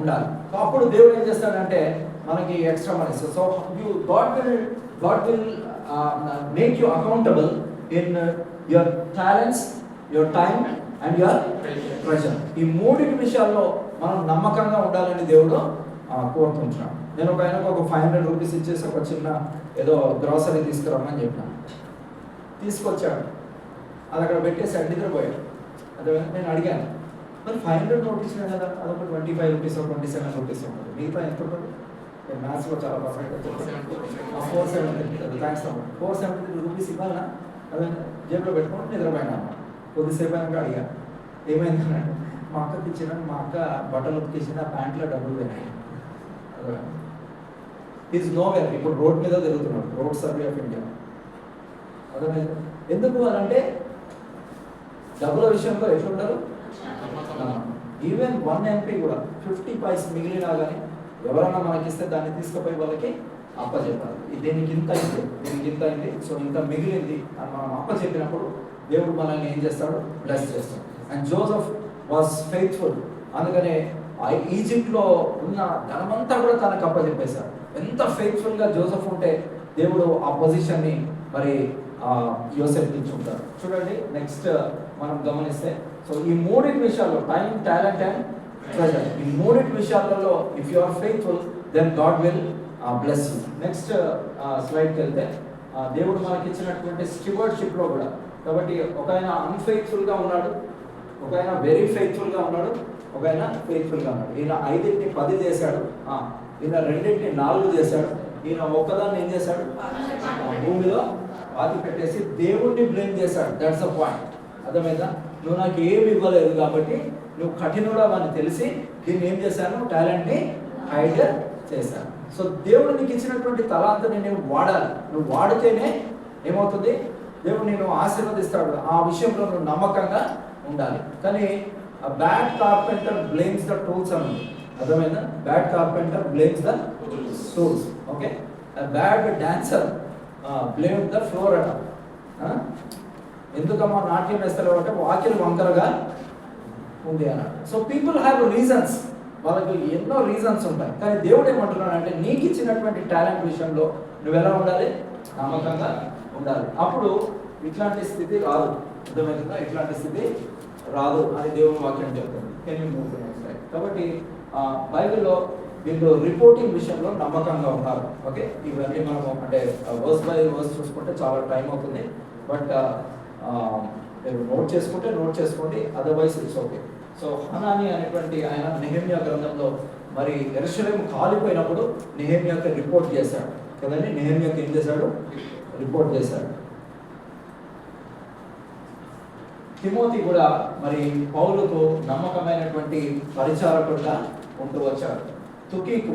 ఉండాలి. సో అప్పుడు దేవుడు ఏం చేస్తాడంటే మనకి extra money. So God will make you accountable in your talents, your time and your treasure. ఈ 3 విషయాల్లో మనం నమ్మకంగా ఉండాలని దేవుడు కోరుకుంటున్నాడు. నేను ఒక ఆయనకు ఒక 500 రూపీస్ ఇచ్చేసి ఒక చిన్న ఏదో గ్రాసరీ తీసుకురమ్మని చెప్పిన. తీసుకొచ్చాడు, అది అక్కడ పెట్టేసి నిద్రపోయాడు. అదే నేను అడిగాను, మరి 500 నోట్ ఇచ్చినా కదా, అదొక 25 రూపీస్ 27 రూపీస్ ఉంటుంది, మిగతా ఎంత ఉంటుంది? నేను మ్యాథ్స్లో చాలా పర్ఫెక్ట్గా 470. థ్యాంక్స్ అమ్మా. 473 రూపీస్ ఇవ్వాలన్నా అదే జేబులో పెట్టుకొని నిద్రపోయినా. కొద్దిసేపు అయినాక అడిగా, ఏమైందన్నాడు. మా అక్కకి ఇచ్చిన, మా అక్క బట్టలు ఉతికేసిన, ప్యాంట్లో డబ్బులు పోయినాయి. Is nowhere. ఇప్పుడు రోడ్ మీద తిరుగుతున్నాడు, రోడ్ సర్వే ఆఫ్ ఇండియా. అర్థమైంది? ఎందుకు అంటే డబ్బుల విషయంలో ఎట్లుంటారు. ఈవెన్ 1 MP కూడా 50 పైస్ మిగిలినా కానీ ఎవరన్నా మనకిస్తే దాన్ని తీసుకుపోయి వాళ్ళకి అప్పచెప్పాలి. దీనికి ఇంత అయింది, దీనికి ఇంత అయింది, సో ఇంత మిగిలింది అని మనం అప్పచెప్పినప్పుడు దేవుడు మనల్ని ఏం చేస్తాడు, బ్లెస్ చేస్తాడు. And Joseph was faithful. అందుకనే ఈజిప్ట్లో ఉన్న ధనమంతా కూడా తనకు అప్పచెప్పేశాడు. ఎంత ఫెయిత్ఫుల్గా జోసెఫ్ ఉంటే దేవుడు ఆ పొజిషన్ని మరి యోసెఫ్ ఇచ్చుంటాడు. చూడండి, నెక్స్ట్ మనం గమనిస్తే, సో ఈ 3 విషయాల్లో, టైం, టాలెంట్ అండ్ ట్రెజర్, ఈ 3 విషయాలలో if you are faithful then God will bless you. Next స్లైడ్కి వెళ్తే, దేవుడు మనకి ఇచ్చినటువంటి స్టివర్డ్షిప్లో కూడా, కాబట్టి ఒక ఆయన అన్ఫెయిత్ఫుల్గా ఉన్నాడు, ఒక ఆయన వెరీ ఫెయిత్ఫుల్గా ఉన్నాడు, ఒక ఆయన ఫెయిత్ఫుల్గా ఉన్నాడు. ఈయన 5ని 10 చేశాడు, ఈయన 2ని 4 చేశాడు, ఈయన ఒక్కదాన్ని ఏం చేశాడు, భూమిలో పాతి పెట్టేసి దేవుణ్ణి బ్లేమ్ చేశాడు. That's the point. అర్థమైందా? నువ్వు నాకు ఏమి ఇవ్వలేదు కాబట్టి నువ్వు కఠినుడా అని తెలిసి దీన్ని ఏం చేశాను, టాలెంట్ని హైడ్ చేశాను. సో దేవుడు నీకు ఇచ్చినటువంటి తలాంతని నేను వాడాలి. నువ్వు వాడితేనే ఏమవుతుంది, దేవుడు నేను ఆశీర్వదిస్తాడు. ఆ విషయంలో నువ్వు నమ్మకంగా ఉండాలి. కానీ bad carpenter blames the tools అని. అర్థమైందా? Bad carpenter blames the tools. Okay, bad dancer blame the floor అట. ఎందుకమ్మా నాట్యం వేస్తారు అంటే వాకిలు వంకరగా ఉంది అన్నాడు. సో పీపుల్ హ్యావ్ రీజన్స్, వాళ్ళకి ఎన్నో రీజన్స్ ఉంటాయి. కానీ దేవుడు ఏమంటున్నాడు అంటే నీకు ఇచ్చినటువంటి టాలెంట్ విషయంలో నువ్వు ఎలా ఉండాలి? నమ్మకంగా ఉండాలి. అప్పుడు ఇట్లాంటి స్థితి రాదు. అర్థమవుతుందా? ఇట్లాంటి స్థితి రాదు అని దేవుని వాక్యం చెప్తుంది. Can you move to next slide? కాబట్టి బైబిల్లో వీళ్ళు రిపోర్టింగ్ విషయంలో నమ్మకంగా ఉన్నారు. ఓకే, ఇవన్నీ మనము అంటే వర్స్ బై వర్స్ చూసుకుంటే చాలా టైం అవుతుంది. బట్ మీరు నోట్ చేసుకోండి, అదర్వైజ్ ఇట్స్ ఓకే. సో హనాని అనేటువంటి ఆయన నెహెమ్యా గ్రంథంలో మరి యెరూషలేము కాలిపోయినప్పుడు నెహెమ్యాకి రిపోర్ట్ చేశాడు కదండి. నెహెమ్యాకి ఏం చేశాడు? రిపోర్ట్ చేశాడు. తిమోతి కూడా మరి పౌలుకు నమ్మకమైనటువంటి పరిచారకుడుగా ఉంటూ వచ్చాడు. తుకీకు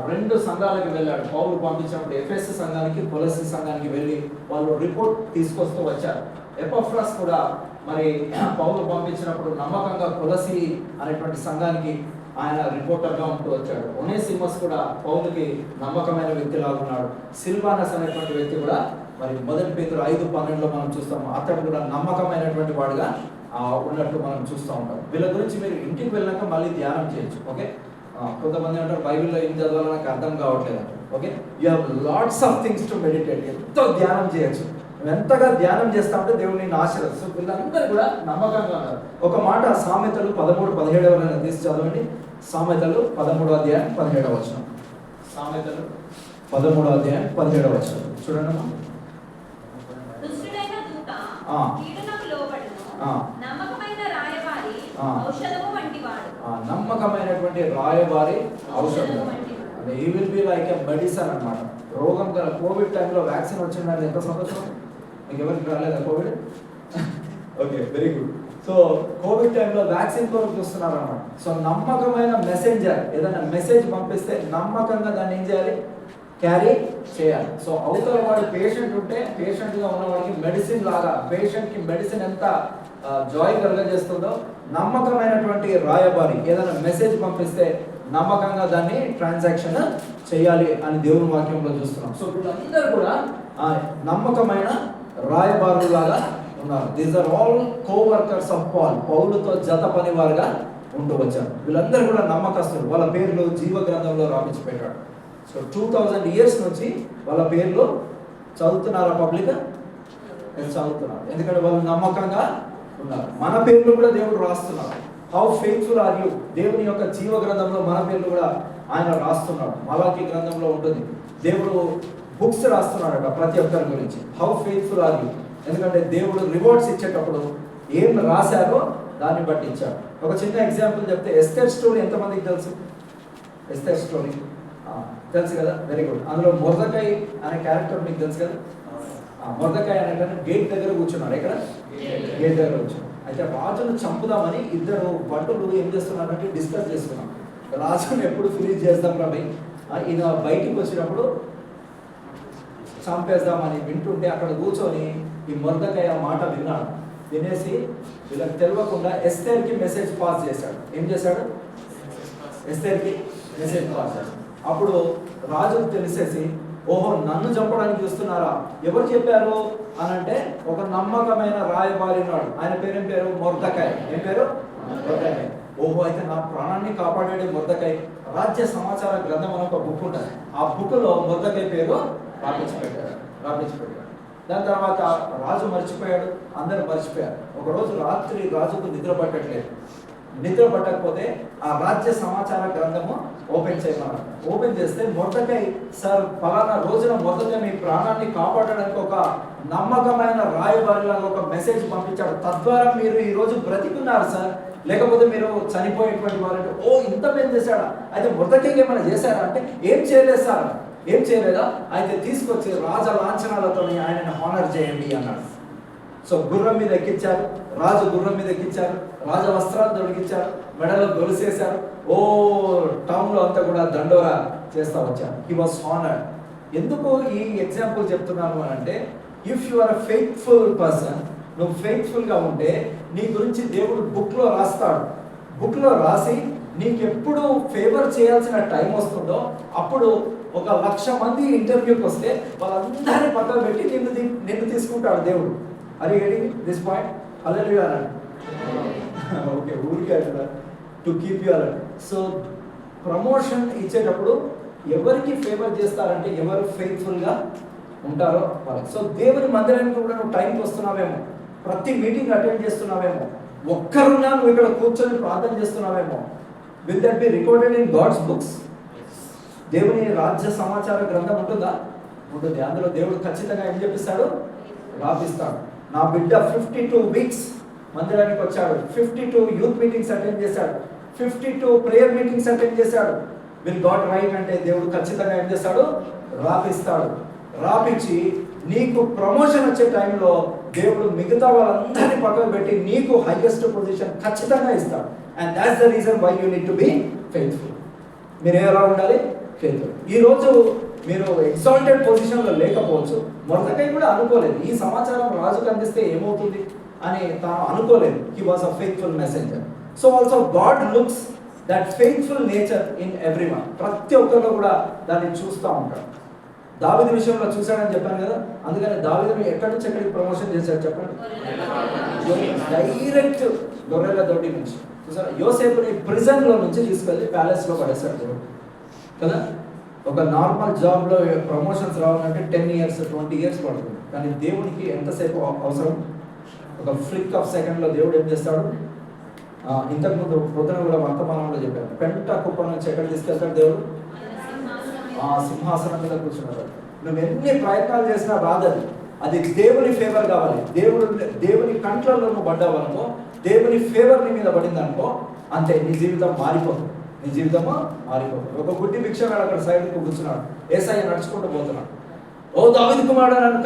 2 సంఘాలకు వెళ్ళాడు. పౌలు పంపించినప్పుడు ఎఫెస్ సంఘానికి, కొలస్సీ సంఘానికి వెళ్ళి వాళ్ళు రిపోర్ట్ తీసుకొస్తూ వచ్చారు. ఎపఫ్రస్ కూడా మరి పౌలు పంపించినప్పుడు నమ్మకంగా కొలస్సీ అనేటువంటి సంఘానికి ఆయన రిపోర్టర్గా ఉంటూ వచ్చాడు. ఒనేసిమస్ కూడా పౌలుకి నమ్మకమైన వ్యక్తిలాగా ఉన్నాడు. సిల్వానస్ అనేటువంటి వ్యక్తి కూడా మరి 1 పేతురు 5:12 మనం చూస్తాము. అతడు కూడా నమ్మకమైనటువంటి వాడుగా ఉన్నట్టు మనం చూస్తూ ఉంటాం. వీళ్ళ గురించి మీరు ఇంటికి వెళ్ళాక మళ్ళీ ధ్యానం చేయొచ్చు. ఓకే, కొంతమంది అంటారు బైబిల్లో ఏం చదవాలో నాకు అర్థం కావట్లేదు. Okay, you have lots of things to meditate. ఎంతో ధ్యానం చేయొచ్చు. నువ్వు ఎంతగా ధ్యానం చేస్తా ఉంటే దేవుడు నిన్ను ఆశీర్వదిస్తాడు. వీళ్ళందరూ కూడా నమ్మకంగా ఉన్నారు. ఒక మాట సామెతలు 13:17 తీసి చదవండి. సామెతలు 13:17. సామెతలు 13:17 చూడండి. దుష్టుడైన దూత కీడునకు లోబడును, నమ్మకమైన రాయబారి ఔషధము వంటివాడు. నమ్మకమైనటువంటి రాయబారి ఔషధం అంటే ఈ will be like a medicine అన్నమాట. రోగం గల కోవిడ్ టైంలో వ్యాక్సిన్ వచ్చిందంటే ఎంత సంతోషం. మీకు ఎవరికి రాలేదా Covid? Okay, very good. So Covid టైంలో వ్యాక్సిన్ కొరకు చూస్తున్నారు అన్నమాట. సో నమ్మకమైన మెసెంజర్ ఏదైనా మెసేజ్ పంపిస్తే నమ్మకంగా దాన్ని ఏం చేయాలి? క్యారీ చేయాలి. సో అవతల వాడు పేషెంట్ ఉంటే పేషెంట్గా ఉన్నవాడికి మెడిసిన్ లాగా, పేషెంట్కి మెడిసిన్ ఎంత జాయ్ కలుగజేస్తుందో నమ్మకమైనటువంటి రాయబారి ఏదైనా మెసేజ్ పంపిస్తే నమ్మకంగా దాన్ని ట్రాన్సాక్షన్ చేయాలి అని దేవుని వాక్యంలో చూస్తున్నాం. సో వీళ్ళందరూ కూడా నమ్మకమైన రాయబారులు లాగా ఉన్నారు. These are all coworkers of Paul. పౌలుతో జత పనివారుగా ఉంటూ వచ్చారు. వీళ్ళందరూ కూడా నమ్మకస్తులు. వాళ్ళ పేర్లు జీవ గ్రంథంలో రాపించి పెట్టాడు. సో 2000 years నుంచి వాళ్ళ పేర్లు చదువుతున్నారా పబ్లిక్? చదువుతున్నారు. ఎందుకంటే వాళ్ళు నమ్మకంగా ఉన్నారు. మన పేర్లు కూడా దేవుడు రాస్తున్నారు. How faithful are you? దేవుని యొక్క జీవ గ్రంథంలో మన పేర్లు కూడా ఆయన రాస్తున్నాడు. మలాకి గ్రంథంలో ఉంటుంది. దేవుడు బుక్స్ రాస్తున్నాడట ప్రతి ఒక్కరి గురించి. How faithful are you? ఎందుకంటే దేవుడు రివార్డ్స్ ఇచ్చేటప్పుడు ఏం రాశారో దాన్ని బట్టి ఇచ్చాడు. ఒక చిన్న ఎగ్జాంపుల్ చెప్తే ఎస్తేర్ స్టోరీ ఎంతమందికి తెలుసు? ఎస్తేర్ స్టోరీ తెలుసు కదా, వెరీ గుడ్. అందులో మొర్దెకై అనే క్యారెక్టర్ మీకు తెలుసు కదా. మొర్దెకై అనే గేట్ దగ్గర కూర్చున్నాడు. ఎక్కడ? గేట్ దగ్గర కూర్చున్నాడు. అయితే రాజును చంపుదామని ఇద్దరు భటులు ఏం చేస్తున్నారంటే డిస్కస్ చేసుకున్నాం. రాజును ఎప్పుడు ఫినిష్ చేద్దాం రా భయ్, ఈయన బయటికి వచ్చినప్పుడు చంపేద్దామని వింటుంటే అక్కడ కూర్చొని ఈ మొర్దెకై ఆ మాట విన్నాడు. వినేసి వీళ్ళకి తెలియకుండా ఎస్తేర్కి మెసేజ్ పాస్ చేశాడు. ఏం చేశాడు? ఎస్తేర్కి మెసేజ్ పాస్ చేశాడు. అప్పుడు రాజుకు తెలిసేసి ఓహో నన్ను చంపడానికి చూస్తున్నారా, ఎవరు చెప్పారు అని అంటే ఒక నమ్మకమైన రాయబారి ఉన్నాడు. ఆయన పేరేం పేరు? మొర్దెకై. ఏం పేరు? మొర్దెకై. ఓహో అయితే నా ప్రాణాన్ని కాపాడే మొర్దెకై. రాజ్య సమాచార గ్రంథం అని ఒక బుక్ ఉంటుంది. ఆ బుక్లో మొర్దెకై పేరు రాపించి పెట్టాడు. దాని తర్వాత రాజు మర్చిపోయాడు, అందరూ మర్చిపోయారు. ఒకరోజు రాత్రి రాజుకు నిద్ర పట్టట్లేదు. నిద్ర పట్టకపోతే ఆ రాజ్య సమాచార గ్రంథము ఓపెన్ చేయమన్నారు. ఓపెన్ చేస్తే మొర్దెకై సార్ ఫలానా రోజున మొర్దెకై మీ ప్రాణాన్ని కాపాడడానికి ఒక నమ్మకమైన రాయబారిలాగా ఒక మెసేజ్ పంపించాడు. తద్వారా మీరు ఈ రోజు బ్రతికున్నారు సార్, లేకపోతే మీరు చనిపోయేటువంటి వారంటే ఓ ఇంత మేలు చేశాడా, అయితే మొర్దెకైకి ఏమైనా చేశారా అంటే ఏం చేయలేదు సార్. ఏం చేయలేదా? అయితే తీసుకొచ్చి రాజ లాంఛనాలతో ఆయనను హానర్ చేయండి అన్నాడు. సో గుర్రం మీద ఎక్కించారు, రాజు గుర్రం మీద ఎక్కించారు, రాజ వస్త్రాలు తొడిగించారు, మెడలో గొలుసేశారు. ఓ టౌన్లో అంతా కూడా దండోరా చేస్తా వచ్చారు. He was honoured. ఎందుకు ఈ ఎగ్జాంపుల్ చెప్తున్నాను అని అంటే if you are a faithful person, నువ్వు ఫెయిత్ఫుల్గా ఉంటే నీ గురించి దేవుడు బుక్లో రాస్తాడు. బుక్లో రాసి నీకు ఎప్పుడు ఫేవర్ చేయాల్సిన టైం వస్తుందో అప్పుడు 1,00,000 మంది ఇంటర్వ్యూకి వస్తే వాళ్ళందరినీ పక్కన పెట్టి నిన్ను తీసుకుంటాడు దేవుడు. అది దిస్ పాయింట్ హల్లెలూయా అన్నాడు. ఓకే, ఊరికే అంటారా to keep you alert. So promotion ఇచ్చేటప్పుడు ఎవరికి ఫేవర్ చేస్తారంటే ఎవరు ఫెయిత్ఫుల్గా ఉంటారో వాళ్ళకి. సో దేవుని మందిరానికి కూడా నువ్వు టైంకి వస్తున్నావేమో, ప్రతి మీటింగ్ అటెండ్ చేస్తున్నావేమో, ఒక్కరున్నా నువ్వు ఇక్కడ కూర్చొని ప్రార్థన చేస్తున్నావేమో. Will that be recorded in God's books? దేవుని రాజ్య సమాచార గ్రంథం ఉంటుందా? ఉంటుంది. అందులో దేవుడు ఖచ్చితంగా ఏం చెప్పిస్తాడు? రాపిస్తాడు. నా బిడ్డ 52 వీక్స్ మందిరానికి వచ్చాడు, 52 యూత్ మీటింగ్స్ అటెండ్ చేశాడు, 52 ప్రేయర్ మీటింగ్స్ అటెండ్ చేశాడు. విల్ గాడ్ రైట్ అంటే దేవుడు ఖచ్చితంగా ఏం చేస్తాడు? రాపిస్తాడు. రాపిచ్చి నీకు ప్రమోషన్ వచ్చే టైంలో దేవుడు మిగతా వాళ్ళందరినీ పక్కన పెట్టి నీకు హైయెస్ట్ పొజిషన్ ఖచ్చితంగా ఇస్తాడు. And that's the reason why you need to be faithful. మీరు ఎలా ఉండాలి? ఫెయిత్ఫుల్. ఈరోజు మీరు ఎగ్జాల్టెడ్ పొజిషన్లో లేకపోవచ్చు. మొదటకై కూడా అనుకోలేదు ఈ సమాచారం రాజుకు అందిస్తే ఏమవుతుంది అని తాను అనుకోలేదు. He was a faithful messenger. So also God looks that faithful nature in everyone. ప్రతి ఒక్కరిలో కూడా దాన్ని చూస్తూ ఉంటాడు. దావీదు విషయంలో చూశాడని చెప్పాను కదా, అందుకని దావీదుని ఎక్కడి నుంచి ఎక్కడికి ప్రమోషన్ చేశాడు చెప్పండి? డైరెక్ట్ గొర్రెల దొడ్డి నుంచి. చూసారా? యోసేపుని ప్రిజన్లో నుంచి తీసుకెళ్ళి ప్యాలెస్లో పడేశాడు దేవుడు కదా. ఒక నార్మల్ జాబ్లో ప్రమోషన్స్ రావాలంటే 10 years 20 years పడుతుంది. కానీ దేవునికి ఎంతసేపు అవసరం? ఒక ఫ్లిక్ ఆఫ్ సెకండ్లో దేవుడు ఏం చేస్తాడు? ఇంతకుముందు పొద్దున కూడా వర్తమానంలో చెప్పాడు, పెంట కుప్ప నుంచి ఎక్కడ తీసుకెళ్తాడు దేవుడు? సింహాసనం మీద కూర్చున్నాడు. నువ్వు ఎన్ని ప్రయత్నాలు చేసినా రాదది. అది దేవుని ఫేవర్ కావాలి. దేవుని కంట్రోల్లో నువ్వు పడ్డావనుకో, దేవుని ఫేవర్ నీ మీద పడిందనుకో, అంతే, నీ జీవితం మారిపోతుంది. నీ జీవితము మారిపోతుంది. ఒక గుడ్డి భిక్షగాడు అక్కడ సైడ్కి కూర్చున్నాడు, యేసయ్య నడుచుకుంటూ పోతున్నాడు. ఓ దావీదు కుమారుడా నన్ను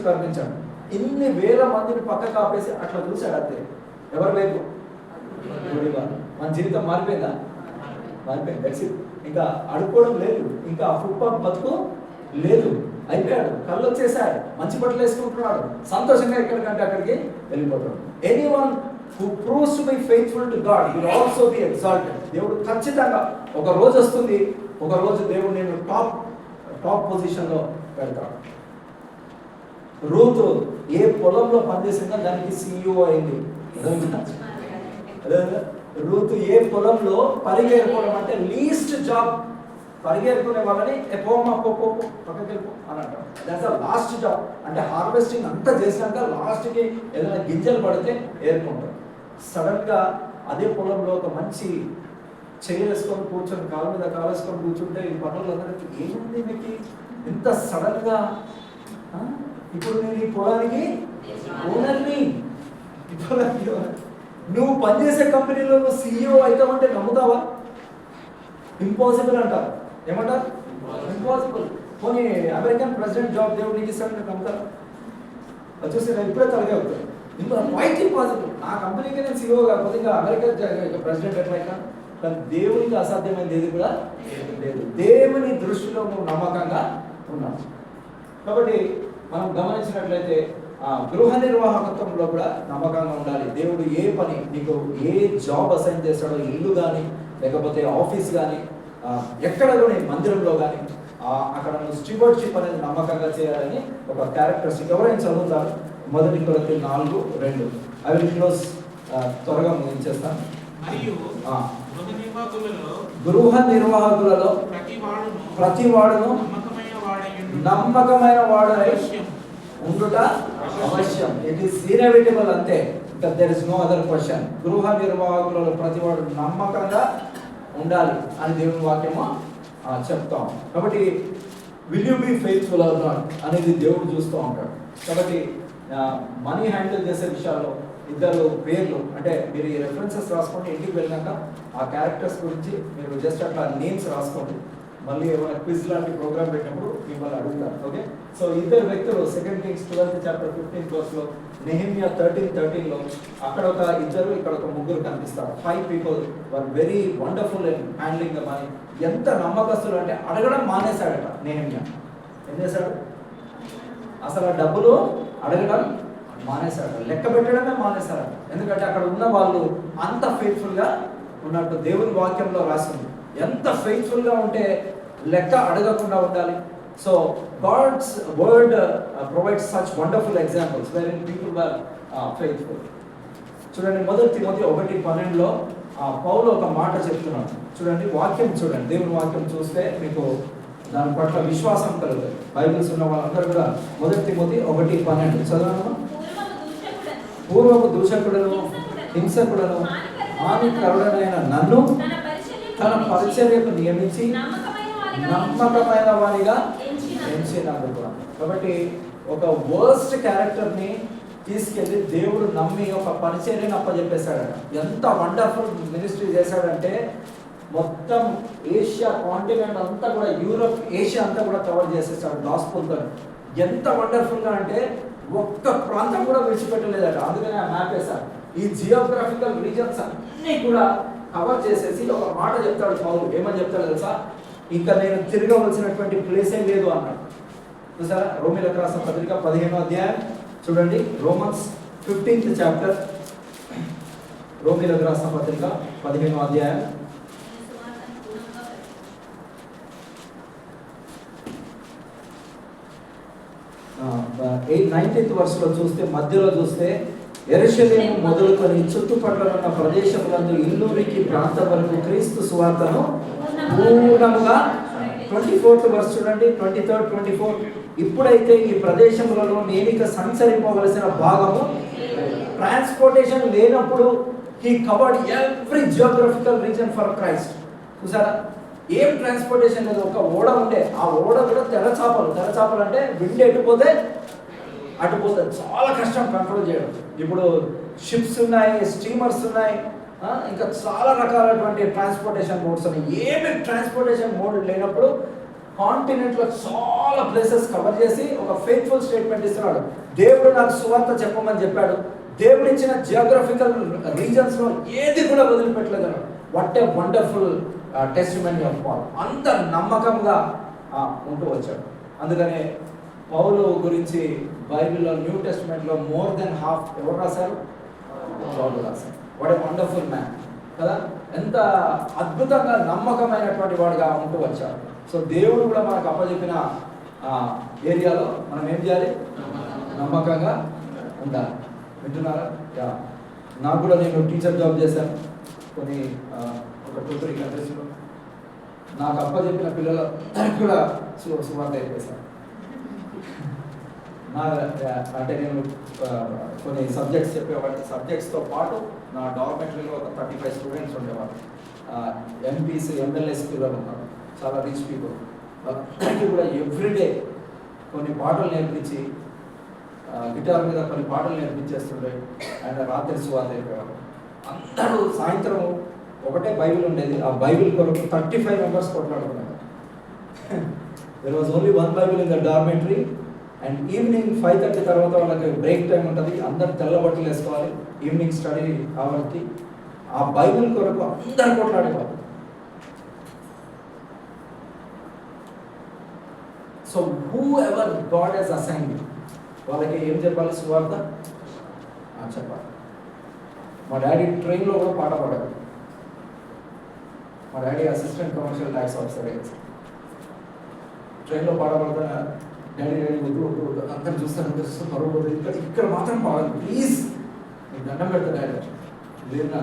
కరుణించాడు. ఇన్ని వేల మందిని పక్కకు ఆపేసి అట్లా చూశాడు. అంతే. ఎవరి వైపు? మన జీవితం మారిపోయిందా? మారిపోయింది. That's it. ఇంకా అడుక్కోవడం లేదు, ఇంకా ఫుట్పాత్ బతుకు లేదు, అయిపోయాడు. కళ్ళు వచ్చేసాడు, మంచి బట్టలు వేసుకుంటున్నాడు, సంతోషంగా ఎక్కడికంటే అక్కడికి వెళ్ళిపోతాడు. Anyone who proves to be faithful to God will also be exalted. దేవుడు ఖచ్చితంగా ఒక రోజు వస్తుంది, ఒక రోజు దేవుడు నేను టాప్ పొజిషన్లో పెడతాడు. రూతు ఏ పొలంలో పనిచేసిందో దానికి CEO అయింది. రూతు ఏ పొలంలో పరిగెరుకోవడం అంటే లీస్ట్ జాబ్, పరిగెరుకునే వాళ్ళని పక్కకి వెళ్ళిపో అని అంటారు. That's the last job. అంటే హార్వెస్టింగ్ అంతా చేసినాక లాస్ట్కి ఏదైనా గింజలు పడితే ఏరుకుంటారు. సడన్గా అదే పొలంలో ఒక మంచి చెయ్యి వేసుకొని కూర్చొని కాలు మీద కాలు వేసుకొని కూర్చుంటే ఈ పనులందరికీ ఏముంది మీకు ఇంత సడన్గా? ఇప్పుడు నేను ఈ పొలానికి ఓనర్ని, నువ్వు పనిచేసే కంపెనీలో నువ్వు CEO అవుతావంటే నమ్ముతావా? ఇంపాసిబుల్ అంటారు. ఏమంటారు? ఇంపాసిబుల్. పోనీ అమెరికన్ ప్రెసిడెంట్ జాబ్ దేవుడు నీకు ఇస్తాడని నమ్ముతారా? వచ్చేసి నేను ఇప్పుడే తలగే అవుతాను. Quite impossible. నా కంపెనీకి నేను CEO కాకపోతే ఇంకా అమెరికన్ ప్రెసిడెంట్ ఎట్లయినా? కానీ దేవునికి అసాధ్యమైనది ఏది కూడా లేదు. దేవుని దృష్టిలో నువ్వు నమ్మకంగా ఉన్నావు. కాబట్టి మనం గమనించినట్లయితే గృహ నిర్వాహకత్వంలో కూడా నమ్మకంగా ఉండాలి. దేవుడు ఏ పని నీకు ఏ జాబ్ అసైన్ చేస్తాడో, ఇల్లు కానీ లేకపోతే ఆఫీస్ కానీ ఎక్కడ కూడా మందిరంలో కానీ అక్కడ నువ్వు స్టీవర్డ్షిప్ అనేది నమ్మకంగా చేయాలని ఒక క్యారెక్టరిస్టిక్. ఎవరైనా చదువుతారు? 1 కొరింథీ 4:2. ఐ విల్ క్లోజ్, త్వరగా ముగించేస్తాను. గృహ నిర్వాహకులలో ప్రతి వాడును నమ్మకమైన వాడై ఉండుట అవశ్యం. It is inevitable. అంతే, there is no other question. గృహ నిర్వాహకులలో ప్రతి వాడు నమ్మకంగా ఉండాలి అని దేవుని వాక్యము చెప్తాం. కాబట్టి will you be faithful or not అనేది దేవుడు చూస్తూ ఉంటాడు. కాబట్టి మనీ హ్యాండిల్ చేసే విషయాల్లో ఇద్దరు పేర్లు, అంటే మీరు ఈ రెఫరెన్సెస్ రాసుకోండి. ఇంటికి వెళ్ళినాక ఆ క్యారెక్టర్స్ గురించి మీరు జస్ట్ అట్లా నేమ్స్ రాసుకోండి. మళ్ళీ ఏమైనా క్విజ్ లాంటి ప్రోగ్రామ్ పెట్టినప్పుడు మిమ్మల్ని అడుగుతారు. ఓకే, సో ఇద్దరు వ్యక్తులు 2 Kings 12:15 నెహెమ్యా 13:13 అక్కడ ఒక ఇద్దరు, ఇక్కడ ఒక ముగ్గురు కనిపిస్తారు. 5 people were very wonderful in handling the money. ఎంత నమ్మకస్తులు అంటే అడగడం మానేశాడట నెహెమ్యా. ఏం చేశాడు? అసలు ఆ డబ్బులు అడగడం మానేశాడు, లెక్క పెట్టడమే మానేశాడు. ఎందుకంటే అక్కడ ఉన్న వాళ్ళు అంత ఫెయిత్ఫుల్గా ఉన్నట్టు దేవుని వాక్యంలో రాసింది. ఎంత ఫెయిత్ఫుల్గా ఉంటే లెక్క అడగకుండా ఉండాలి. So God's word provides such wonderful examples where in people were faithful. చూడండి, 1 తిమోతి 1:12 పౌలు ఒక మాట చెప్తున్నాడు. చూడండి, వాక్యం చూడండి, దేవుని వాక్యం చూస్తే మీకు దాని పట్ల విశ్వాసం కలుగుతుంది. బైబిల్స్ ఉన్న వాళ్ళందరూ కూడా 1 తిమోతి 1:12 చదవను. పూర్వపు దూషకుడను హింసకుడను హానికరుడనైన నన్ను తన పరిచర్యకు నియమించి నమ్మకమైన వారిగా ఎంచినందుకు. కాబట్టి ఒక వర్స్ట్ క్యారెక్టర్ని తీసుకెళ్ళి దేవుడు నమ్మి ఒక పరిచర్యను అప్పచెప్పేశాడట. ఎంత వండర్ఫుల్ మినిస్ట్రీ చేశాడంటే మొత్తం ఏషియా కాంటినెంట్ అంతా కూడా, యూరోప్, ఏషియా అంతా కూడా కవర్ చేసేసాడు గాస్పెల్తో. ఎంత వండర్ఫుల్గా అంటే ఒక్క ప్రాంతం కూడా విడిచిపెట్టలేదట. అందుకని ఆ మ్యాప్ వేశారు. ఈ జియోగ్రఫికల్ రీజన్స్ అన్నీ కూడా కవర్ చేసేసి ఒక మాట చెప్తాడు పౌలు. ఏమని చెప్తాడు తెలుసా? ఇంకా నేను తిరగవలసినటువంటి ప్లేసే లేదు అన్నాడు. చూసారా, రోమీలకు రాసిన పత్రిక 15వ అధ్యాయం చూడండి, రోమన్స్ 15th చాప్టర్, రోమీలకు రాసిన పత్రిక 15వ అధ్యాయం 19th వర్స్లో చూస్తే, మధ్యలో చూస్తే, యెరూషలేము మొదలుకొని చుట్టుపక్కల ఉన్న ప్రదేశములందు ఇల్లూరికి ప్రాంతం వరకు క్రీస్తు సువార్తను పూర్ణముగా 24th వర్స్ చూడండి, 23rd 24. ఇప్పుడైతే ఈ ప్రదేశములలో నేనిక సంచరింపవలసిన భాగము, ట్రాన్స్పోర్టేషన్ లేనప్పుడు he covered every geographical reason for Christ. చూసారా, ఏం ట్రాన్స్పోర్టేషన్ లేదు. ఒక ఓడ ఉండే, ఆ ఓడ కూడా తెరచాపలు అంటే విండి ఎటుపోతే అటుపోతుంది. చాలా కష్టం కంట్రోల్ చేయడం. ఇప్పుడు షిప్స్ ఉన్నాయి, స్టీమర్స్ ఉన్నాయి, ఇంకా చాలా రకాలైనటువంటి ట్రాన్స్పోర్టేషన్ మోడ్స్ ఉన్నాయి. ఏమి ట్రాన్స్పోర్టేషన్ మోడ్ లేనప్పుడు కాంటినెంట్లో చాలా ప్లేసెస్ కవర్ చేసి ఒక ఫెయిత్ఫుల్ స్టేట్మెంట్ ఇస్తున్నాడు. దేవుడు నాకు సువార్త చెప్పమని చెప్పాడు. దేవుడు ఇచ్చిన జియోగ్రఫికల్ రీజన్స్లో ఏది కూడా వదిలిపెట్టలేదు. What a wonderful testimony of Paul. అంత నమ్మకంగా ఉంటూ వచ్చాడు. అందుకనే పౌలు గురించి బైబిల్లో, న్యూ టెస్టిమెంట్లో మోర్ దెన్ హాఫ్ ఎవరు రాశారు? పౌలు రాశారు. వాట్ ఏ వండర్ఫుల్ మ్యాన్ కదా. ఎంత అద్భుతంగా నమ్మకమైనటువంటి వాడిగా ఉంటూ వచ్చాడు. సో దేవుడు కూడా మనకు అప్పచెప్పిన ఏరియాలో మనం ఏం చేయాలి? నమ్మకంగా ఉండాలి. వింటున్నారా? నాకు కూడా, నేను టీచర్ జాబ్ చేశాను కొన్ని ఒక 2-3 కంట్రీస్లో. నాకు అప్పచెప్పిన పిల్లలందరికీ కూడా సువార్త అయిపోయాను. అంటే నేను కొన్ని సబ్జెక్ట్స్ చెప్పేవాడిని. సబ్జెక్ట్స్తో పాటు నా డార్మెటరీలో ఒక 35 స్టూడెంట్స్ ఉండేవాళ్ళు. ఎంపీస్, ఎమ్మెల్యేస్ పిల్లలు ఉన్నారు, చాలా రిచ్ పీపుల్. వాళ్ళందరికీ కూడా ఎవ్రీడే కొన్ని పాటలు నేర్పించి, గిటార్ మీద కొన్ని పాటలు నేర్పించేస్తుండే. అండ్ రాత్రి సువార్త అయిపోయేవాళ్ళు. అందరూ సాయంత్రం ఒకటే బైబిల్ ఉండేది. ఆ బైబిల్ కొరకు 35 మెంబర్స్ కొట్లాడుకున్నారు. There was only 1 Bible in the dormitory. And evening 5:30 తర్వాత వాళ్ళకి బ్రేక్ టైం ఉంటుంది. అందరు తెల్ల బట్టలు వేసుకోవాలి. ఈవినింగ్ స్టడీ కాబట్టి ఆ బైబిల్ కొరకు అందరు కొట్లాడేవాళ్ళు. So whoever God has assigned, వాళ్ళకి ఏం చెప్పాలి? సువార్త చెప్పాలి. మా డాడీ ట్రైన్లో కూడా పాట పాడారు. మా daddy assistant commercial tax officer. ట్రైన్లో పాట పాడుతున్నా, డాడీ వద్దు అందరు చూస్తారు, మరో ఇక్కడ మాత్రం పాడాలి ప్లీజ్, నీకు దండం పెడతా డాడీ. లేదా